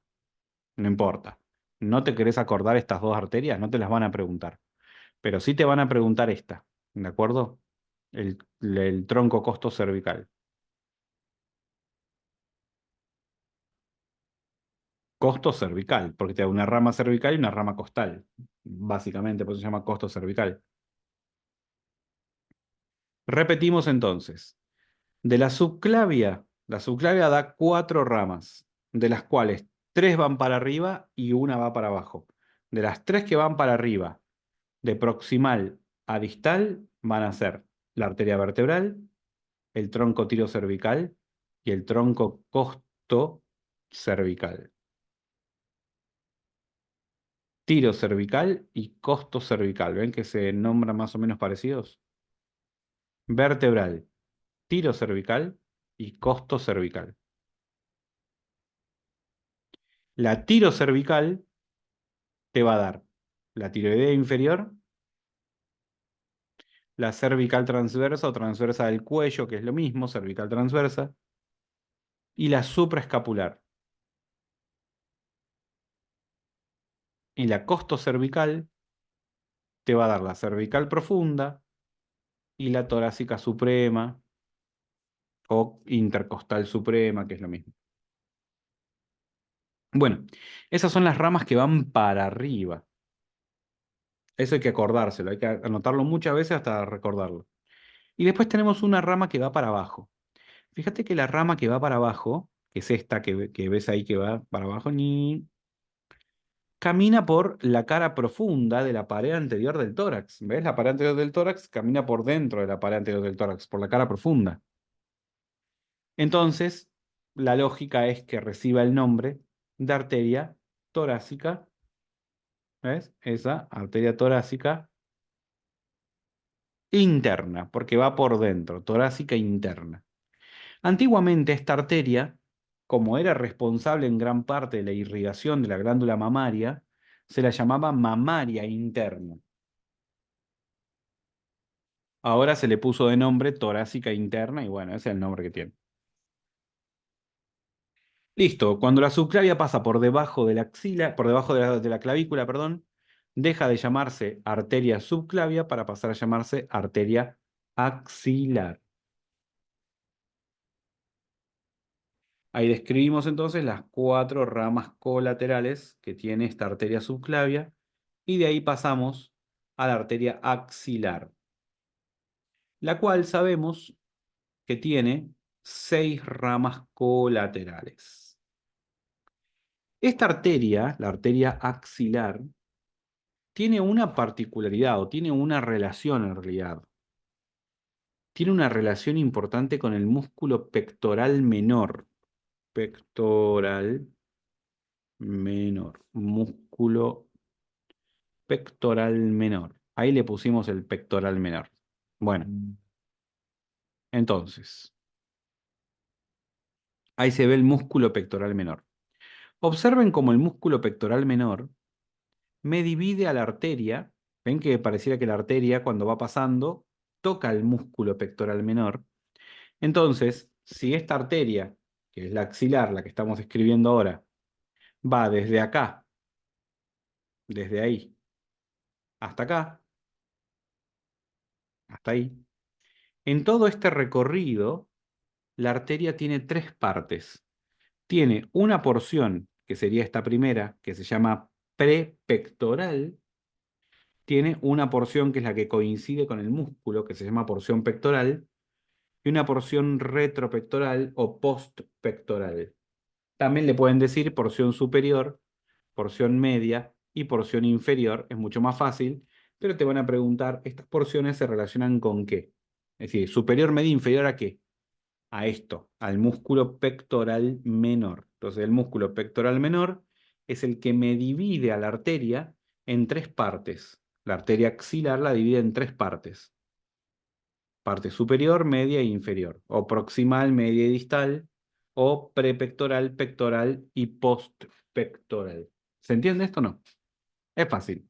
No importa. ¿No te querés acordar estas dos arterias? No te las van a preguntar. Pero sí te van a preguntar esta, ¿de acuerdo? El tronco costo cervical. Costo cervical, porque te da una rama cervical y una rama costal. Básicamente, por eso se llama costo cervical. Repetimos entonces. De la subclavia da cuatro ramas, de las cuales tres van para arriba y una va para abajo. De las tres que van para arriba, de proximal a distal, van a ser la arteria vertebral, el tronco tirocervical y el tronco costo cervical. Tiro cervical y costo cervical. ¿Ven que se nombran más o menos parecidos? Vertebral, tiro cervical y costo cervical. La tiro cervical te va a dar la tiroidea inferior, la cervical transversa o transversa del cuello, que es lo mismo, cervical transversa, y la supraescapular. Y la costo cervical te va a dar la cervical profunda y la torácica suprema o intercostal suprema, que es lo mismo. Bueno, esas son las ramas que van para arriba. Eso hay que acordárselo, hay que anotarlo muchas veces hasta recordarlo. Y después tenemos una rama que va para abajo. Fíjate que la rama que va para abajo, que es esta que ves ahí que va para abajo, camina por la cara profunda de la pared anterior del tórax. ¿Ves? La pared anterior del tórax camina por dentro de la pared anterior del tórax, por la cara profunda. Entonces, la lógica es que reciba el nombre de arteria torácica. ¿Ves? Esa arteria torácica interna, porque va por dentro, torácica interna. Antiguamente esta arteria, como era responsable en gran parte de la irrigación de la glándula mamaria, se la llamaba mamaria interna. Ahora se le puso de nombre torácica interna y bueno, ese es el nombre que tiene. Listo, cuando la subclavia pasa por debajo de la axila, por debajo de la clavícula, perdón, deja de llamarse arteria subclavia para pasar a llamarse arteria axilar. Ahí describimos entonces las cuatro ramas colaterales que tiene esta arteria subclavia y de ahí pasamos a la arteria axilar, la cual sabemos que tiene seis ramas colaterales. Esta arteria, la arteria axilar, tiene una particularidad o tiene una relación en realidad. Tiene una relación importante con el músculo pectoral menor. Pectoral menor. Músculo pectoral menor. Ahí le pusimos el pectoral menor. Bueno, entonces, ahí se ve el músculo pectoral menor. Observen cómo el músculo pectoral menor me divide a la arteria. Ven que pareciera que la arteria cuando va pasando toca el músculo pectoral menor. Entonces, si esta arteria, que es la axilar, la que estamos escribiendo ahora, va desde acá, desde ahí, hasta acá, hasta ahí, en todo este recorrido, la arteria tiene tres partes. Tiene una porción, que sería esta primera, que se llama prepectoral. Tiene una porción que es la que coincide con el músculo, que se llama porción pectoral, y una porción retropectoral o postpectoral. También le pueden decir porción superior, porción media y porción inferior. Es mucho más fácil, pero te van a preguntar, ¿estas porciones se relacionan con qué? Es decir, superior, media, inferior ¿a qué? A esto, al músculo pectoral menor. Entonces, el músculo pectoral menor es el que me divide a la arteria en tres partes. La arteria axilar la divide en tres partes. Parte superior, media e inferior. O proximal, media y distal. O prepectoral, pectoral y postpectoral. ¿Se entiende esto o no? Es fácil.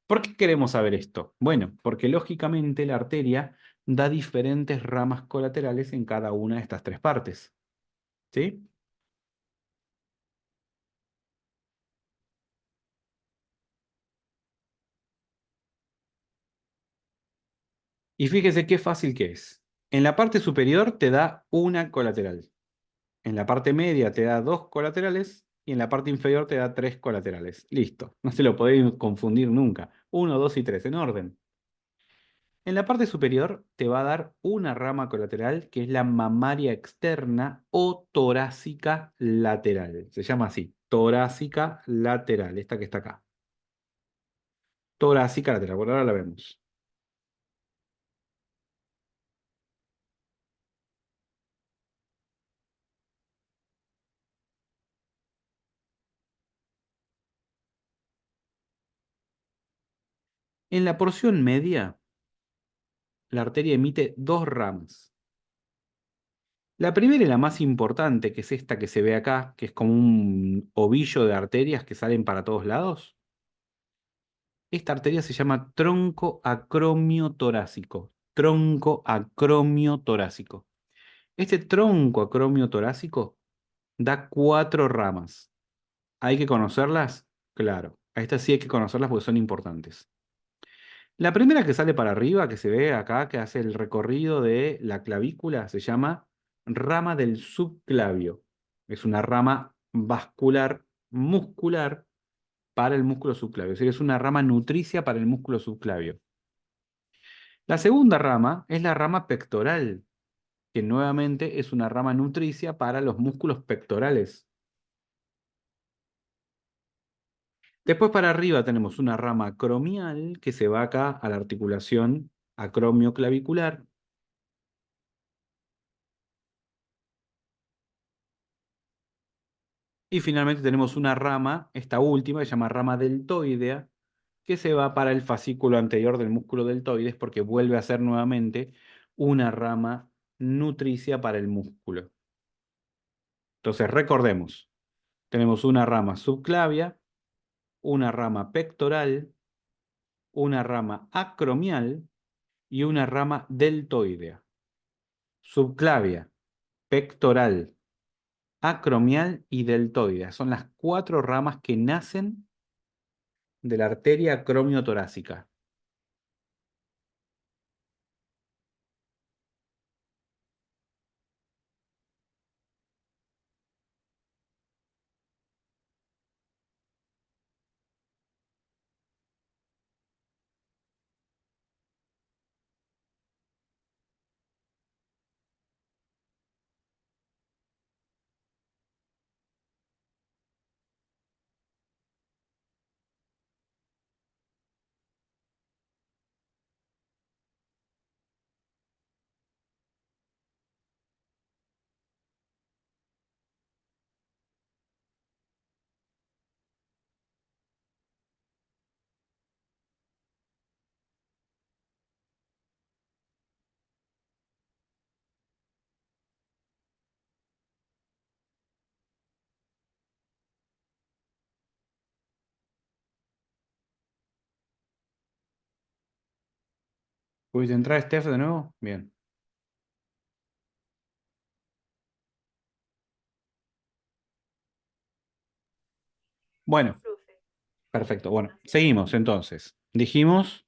¿Por qué queremos saber esto? Bueno, porque lógicamente la arteria da diferentes ramas colaterales en cada una de estas tres partes. ¿Sí? Y fíjese qué fácil que es. En la parte superior te da una colateral. En la parte media te da dos colaterales. Y en la parte inferior te da tres colaterales. Listo. No se lo podéis confundir nunca. Uno, dos y tres, en orden. En la parte superior te va a dar una rama colateral que es la mamaria externa o torácica lateral. Se llama así, torácica lateral, esta que está acá. Torácica lateral, por ahora la vemos. En la porción media, la arteria emite dos ramas. La primera y la más importante, que es esta que se ve acá, que es como un ovillo de arterias que salen para todos lados. Esta arteria se llama tronco acromio torácico. Tronco acromio torácico. Este tronco acromio torácico da cuatro ramas. ¿Hay que conocerlas? Claro. A estas sí hay que conocerlas porque son importantes. La primera que sale para arriba, que se ve acá, que hace el recorrido de la clavícula, se llama rama del subclavio. Es una rama vascular, muscular para el músculo subclavio. Es decir, es una rama nutricia para el músculo subclavio. La segunda rama es la rama pectoral, que nuevamente es una rama nutricia para los músculos pectorales. Después para arriba tenemos una rama acromial que se va acá a la articulación acromioclavicular. Y finalmente tenemos una rama, esta última, que se llama rama deltoidea, que se va para el fascículo anterior del músculo deltoides porque vuelve a ser nuevamente una rama nutricia para el músculo. Entonces recordemos, tenemos una rama subclavia, una rama pectoral, una rama acromial y una rama deltoidea. Subclavia, pectoral, acromial y deltoidea. Son las cuatro ramas que nacen de la arteria acromiotorácica. ¿Pudiste entrar, Steph, de nuevo? Bien. Bueno, perfecto. Bueno, seguimos entonces. Dijimos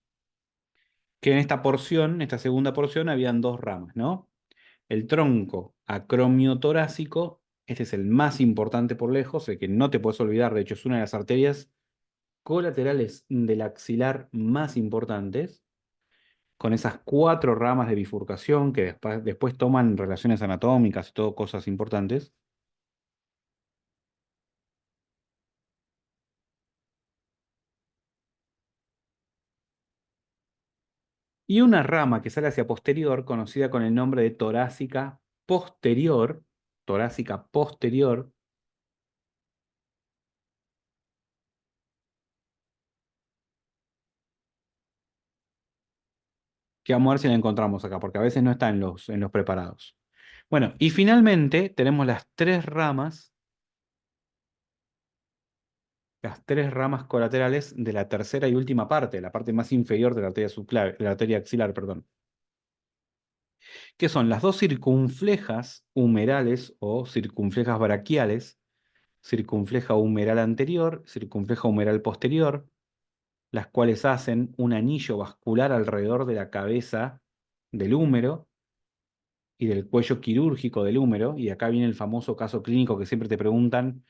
que en esta porción, esta segunda porción, habían dos ramas, ¿no? El tronco acromiotorácico, este es el más importante por lejos, el que no te puedes olvidar, de hecho es una de las arterias colaterales del axilar más importantes, con esas cuatro ramas de bifurcación que después toman relaciones anatómicas y todo cosas importantes. Y una rama que sale hacia posterior, conocida con el nombre de torácica posterior, que vamos a ver si la encontramos acá, porque a veces no está en los preparados. Bueno, y finalmente tenemos las tres ramas colaterales de la tercera y última parte, la parte más inferior de la arteria subclave, la arteria axilar, perdón, que son las dos circunflejas humerales o circunflejas braquiales, circunfleja humeral anterior, circunfleja humeral posterior, las cuales hacen un anillo vascular alrededor de la cabeza del húmero y del cuello quirúrgico del húmero, y acá viene el famoso caso clínico que siempre te preguntan,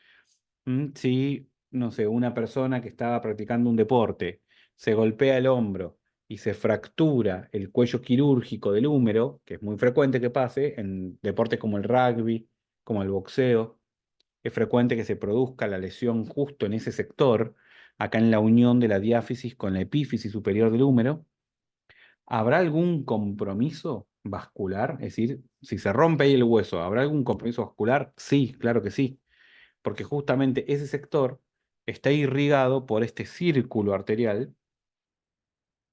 si, no sé, una persona que estaba practicando un deporte se golpea el hombro y se fractura el cuello quirúrgico del húmero, que es muy frecuente que pase en deportes como el rugby, como el boxeo, es frecuente que se produzca la lesión justo en ese sector, acá en la unión de la diáfisis con la epífisis superior del húmero. ¿Habrá algún compromiso vascular? Es decir, si se rompe ahí el hueso, ¿habrá algún compromiso vascular? Sí, claro que sí, porque justamente ese sector está irrigado por este círculo arterial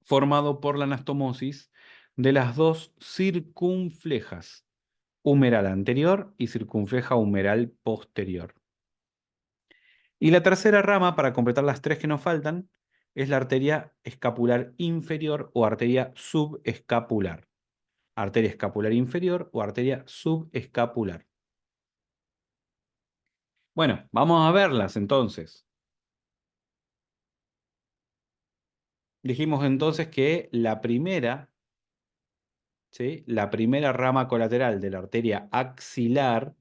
formado por la anastomosis de las dos circunflejas, humeral anterior y circunfleja humeral posterior. Y la tercera rama, para completar las tres que nos faltan, es la arteria escapular inferior o arteria subescapular. Arteria escapular inferior o arteria subescapular. Bueno, vamos a verlas entonces. Dijimos entonces que ¿sí? La primera rama colateral de la arteria axilar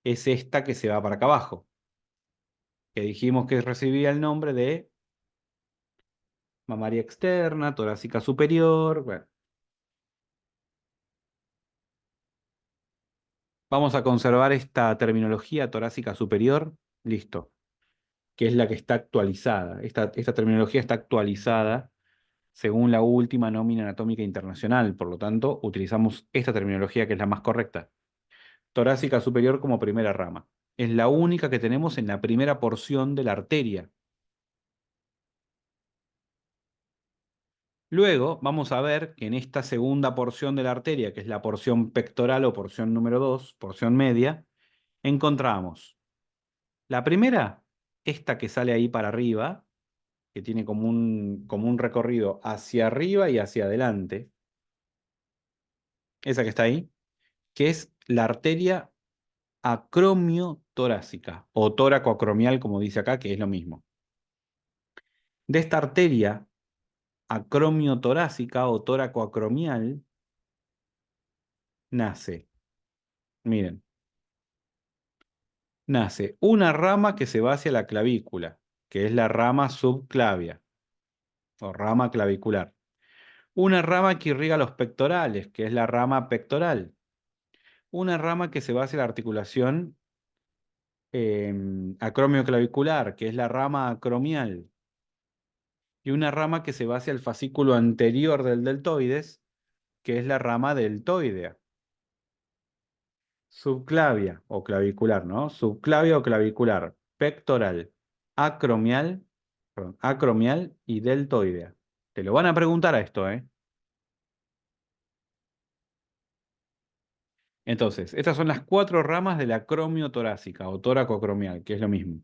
es esta que se va para acá abajo, que dijimos que recibía el nombre de mamaria externa, torácica superior. Bueno, vamos a conservar esta terminología torácica superior, listo, que es la que está actualizada. Esta terminología está actualizada según la última nómina anatómica internacional, por lo tanto, utilizamos esta terminología que es la más correcta. Torácica superior como primera rama. Es la única que tenemos en la primera porción de la arteria. Luego vamos a ver que en esta segunda porción de la arteria, que es la porción pectoral o porción número 2, porción media, encontramos la primera, esta que sale ahí para arriba, que tiene como un recorrido hacia arriba y hacia adelante, esa que está ahí, que es la arteria acromiotorácica o tóraco-acromial, como dice acá, que es lo mismo. De esta arteria acromiotorácica o tóraco-acromial nace, miren, nace una rama que se va hacia la clavícula, que es la rama subclavia o rama clavicular. Una rama que irriga los pectorales, que es la rama pectoral. Una rama que se va hacia la articulación acromioclavicular, que es la rama acromial. Y una rama que se va hacia el fascículo anterior del deltoides, que es la rama deltoidea. Subclavia o clavicular, ¿no? Subclavia o clavicular, pectoral, acromial, perdón, acromial y deltoidea. Te lo van a preguntar a esto, ¿eh? Entonces, estas son las cuatro ramas de la acromiotorácica o tóraco-acromial, que es lo mismo.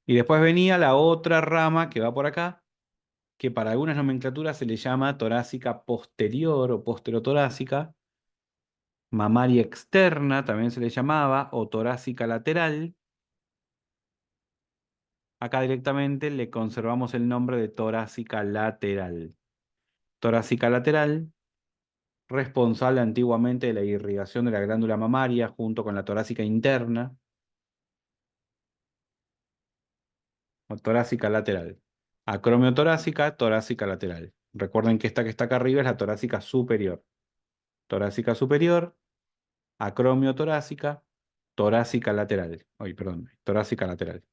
Y después venía la otra rama que va por acá, que para algunas nomenclaturas se le llama torácica posterior o posterotorácica, mamaria externa también se le llamaba, o torácica lateral. Acá directamente le conservamos el nombre de torácica lateral. Torácica lateral, responsable antiguamente de la irrigación de la glándula mamaria junto con la torácica interna, o torácica lateral. Acromio torácica, torácica lateral. Recuerden que esta que está acá arriba es la torácica superior. Torácica superior, acromio torácica, torácica lateral. Ay, perdón, torácica lateral.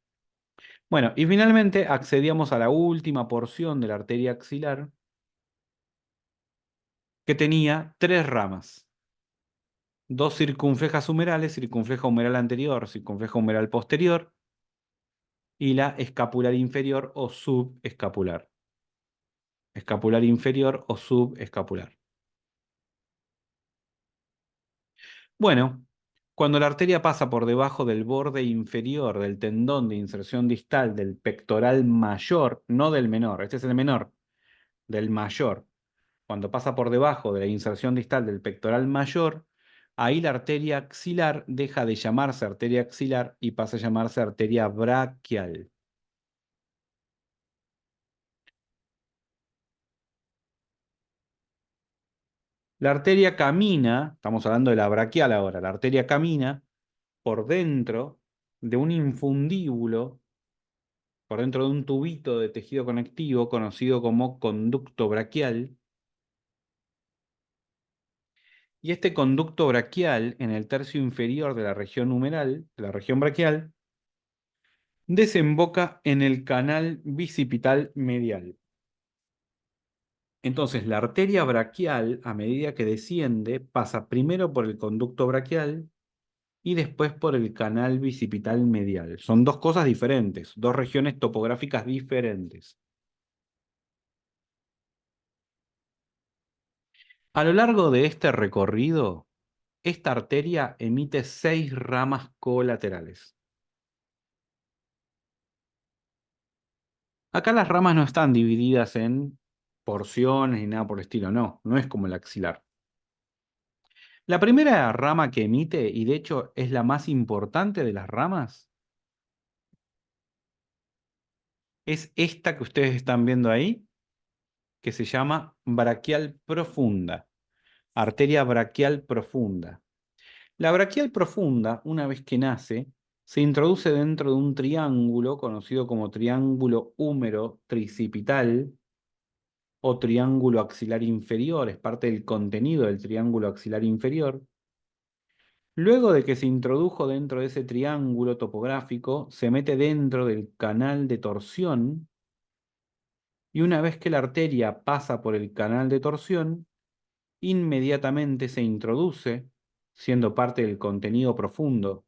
Bueno, y finalmente accedíamos a la última porción de la arteria axilar que tenía tres ramas. Dos circunflejas humerales, circunfleja humeral anterior, circunfleja humeral posterior, y la escapular inferior o subescapular. Escapular inferior o subescapular. Bueno, cuando la arteria pasa por debajo del borde inferior del tendón de inserción distal del pectoral mayor, no del menor, este es el menor, del mayor. Cuando pasa por debajo de la inserción distal del pectoral mayor, ahí la arteria axilar deja de llamarse arteria axilar y pasa a llamarse arteria braquial. La arteria camina, estamos hablando de la braquial ahora, la arteria camina por dentro de un infundíbulo, por dentro de un tubito de tejido conectivo conocido como conducto braquial. Y este conducto braquial, en el tercio inferior de la región humeral, de la región braquial, desemboca en el canal bicipital medial. Entonces, la arteria braquial, a medida que desciende, pasa primero por el conducto braquial y después por el canal bicipital medial. Son dos cosas diferentes, dos regiones topográficas diferentes. A lo largo de este recorrido, esta arteria emite 6 ramas colaterales. Acá las ramas no están divididas en porciones ni nada por el estilo, no, no es como el axilar. La primera rama que emite, y de hecho es la más importante de las ramas, es esta que ustedes están viendo ahí, que se llama braquial profunda, arteria braquial profunda. La braquial profunda, una vez que nace, se introduce dentro de un triángulo conocido como triángulo húmero tricipital o triángulo axilar inferior, es parte del contenido del triángulo axilar inferior. Luego de que se introdujo dentro de ese triángulo topográfico, se mete dentro del canal de torsión y una vez que la arteria pasa por el canal de torsión, inmediatamente se introduce, siendo parte del contenido profundo,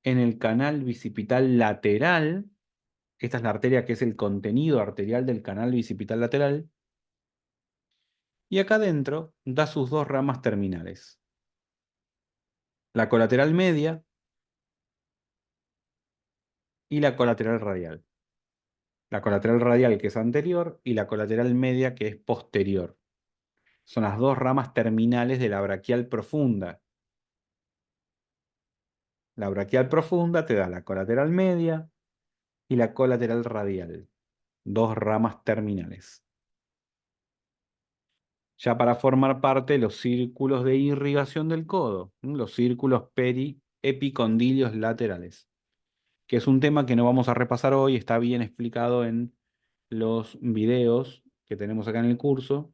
en el canal bicipital lateral. Esta es la arteria que es el contenido arterial del canal bicipital lateral. Y acá adentro da sus dos ramas terminales. La colateral media y la colateral radial. La colateral radial que es anterior y la colateral media que es posterior. Son las dos ramas terminales de la braquial profunda. La braquial profunda te da la colateral media y la colateral radial. Dos ramas terminales. Ya para formar parte de los círculos de irrigación del codo, los círculos epicondilios laterales, que es un tema que no vamos a repasar hoy, está bien explicado en los videos que tenemos acá en el curso.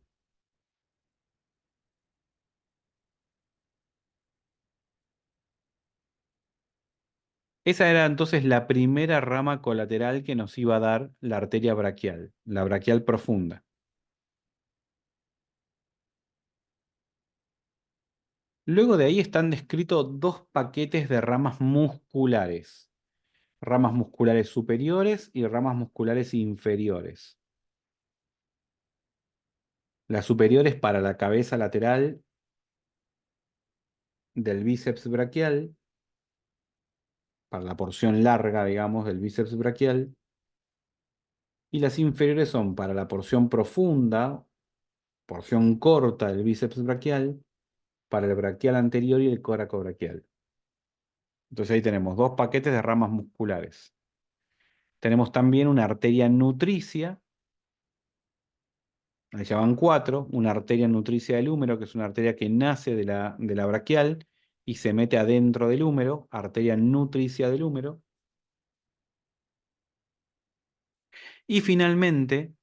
Esa era entonces la primera rama colateral que nos iba a dar la arteria braquial, la braquial profunda. Luego de ahí están descritos dos paquetes de ramas musculares superiores y ramas musculares inferiores. La superior es para la cabeza lateral del bíceps braquial, para la porción larga, digamos, del bíceps braquial, Y las inferiores son para la porción profunda, porción corta del bíceps braquial, para el braquial anterior y el coracobraquial. Entonces ahí tenemos dos paquetes de ramas musculares. Tenemos también una arteria nutricia, ahí ya van cuatro, una arteria nutricia del húmero, que es una arteria que nace de la braquial y se mete adentro del húmero, arteria nutricia del húmero. Y finalmente,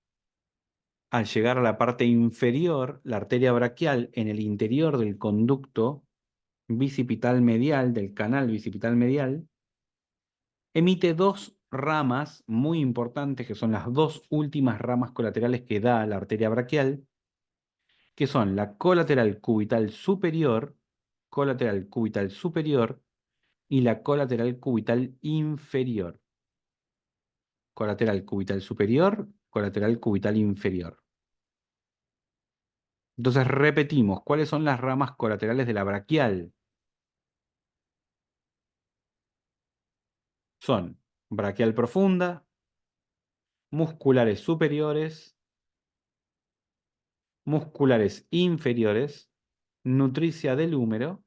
al llegar a la parte inferior, la arteria braquial en el interior del conducto bicipital medial, del canal bicipital medial, emite dos ramas muy importantes, que son las dos últimas ramas colaterales que da la arteria braquial, que son la colateral cubital superior y la colateral cubital inferior. Colateral cubital superior, colateral cubital inferior. Entonces repetimos, ¿cuáles son las ramas colaterales de la braquial? Son braquial profunda, musculares superiores, musculares inferiores, nutricia del húmero,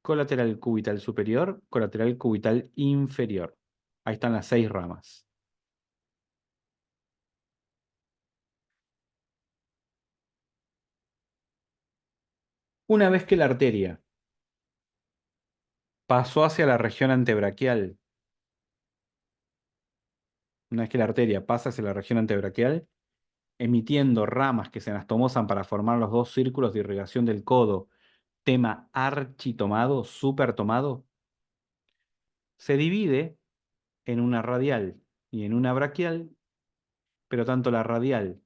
colateral cubital superior, colateral cubital inferior. Ahí están las 6 ramas. Una vez que la arteria pasó hacia la región antebraquial, una vez que la arteria pasa hacia la región antebraquial, emitiendo ramas que se anastomosan para formar los dos círculos de irrigación del codo, tema architomado, supertomado, se divide en una radial y en una braquial, pero tanto la radial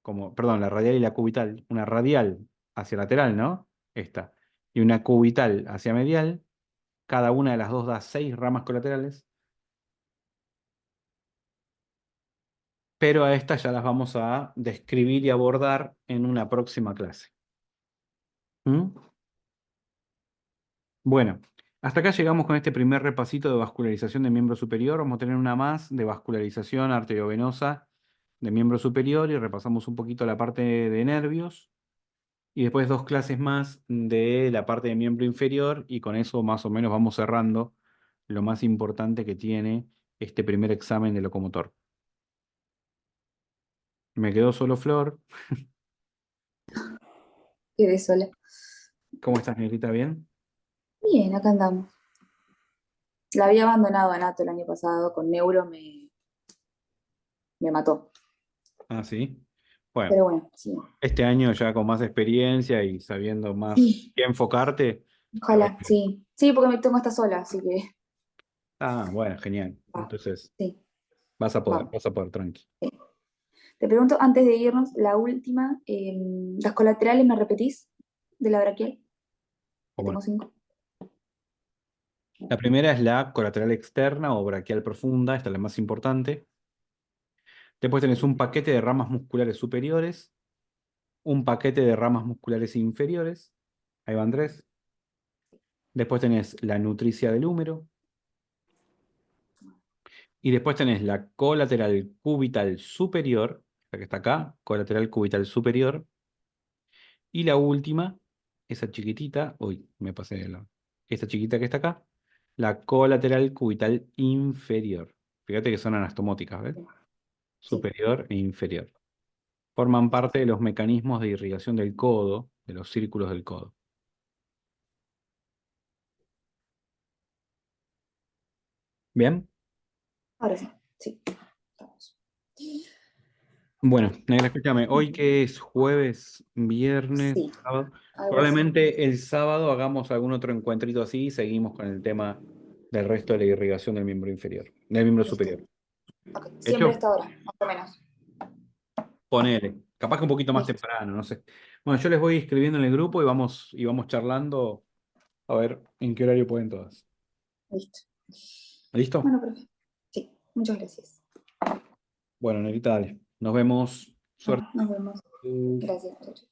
como, perdón, la radial y la cubital, una radial hacia lateral, ¿no? Esta, y una cubital hacia medial, cada una de las dos da 6 ramas colaterales, pero a estas ya las vamos a describir y abordar en una próxima clase. ¿Mm? Bueno, hasta acá llegamos con este primer repasito de vascularización de miembro superior. Vamos a tener una más de vascularización arteriovenosa de miembro superior y repasamos un poquito la parte de nervios. Y después 2 clases más de la parte de miembro inferior y con eso más o menos vamos cerrando lo más importante que tiene este primer examen de locomotor. Me quedó solo Flor. Quedé sola. ¿Cómo estás, negrita? ¿Bien? Bien, acá andamos. La había abandonado a Nato el año pasado, con Neuro me mató. Ah, sí. Bueno, Pero bueno, sí. este año ya con más experiencia y sabiendo más Sí, qué enfocarte, te va a ir ojalá, bien. sí. Sí, porque me tengo esta sola, así que Ah, bueno, genial. va. Entonces, Sí, vas vamos. a poder, tranqui. Sí. Te pregunto, antes de irnos, la última, las colaterales, ¿me repetís? De la braquial, que Bueno, tengo 5. la primera es la colateral externa o braquial profunda, esta es la más importante. Después tenés un paquete de ramas musculares superiores, un paquete de ramas musculares inferiores, ahí van 3. Después tenés la nutricia del húmero, y después tenés la colateral cubital superior, la que está acá, colateral cubital superior, y la última, esa chiquitita, uy, me pasé de lado, esta chiquita que está acá, la colateral cubital inferior. Fíjate que son anastomóticas, ¿ves? Sí, Superior e inferior. Forman parte de los mecanismos de irrigación del codo, de los círculos del codo. ¿Bien? ahora sí, sí, estamos. Bueno, negra, escúchame, hoy que es jueves, viernes, Sí, sábado, algo así. probablemente el sábado hagamos algún otro encuentrito así y seguimos con el tema del resto de la irrigación del miembro inferior, del miembro Listo. superior. Ok, siempre a ¿Hecho? esta hora, más o menos. Ponele. Capaz que un poquito más Listo, temprano, no sé. Bueno, yo les voy escribiendo en el grupo y vamos charlando a ver en qué horario pueden todas. listo. ¿Listo? Bueno, perfecto. Sí, muchas gracias. Bueno, negrita, dale. Nos vemos. Suerte. Bueno, nos vemos. Gracias.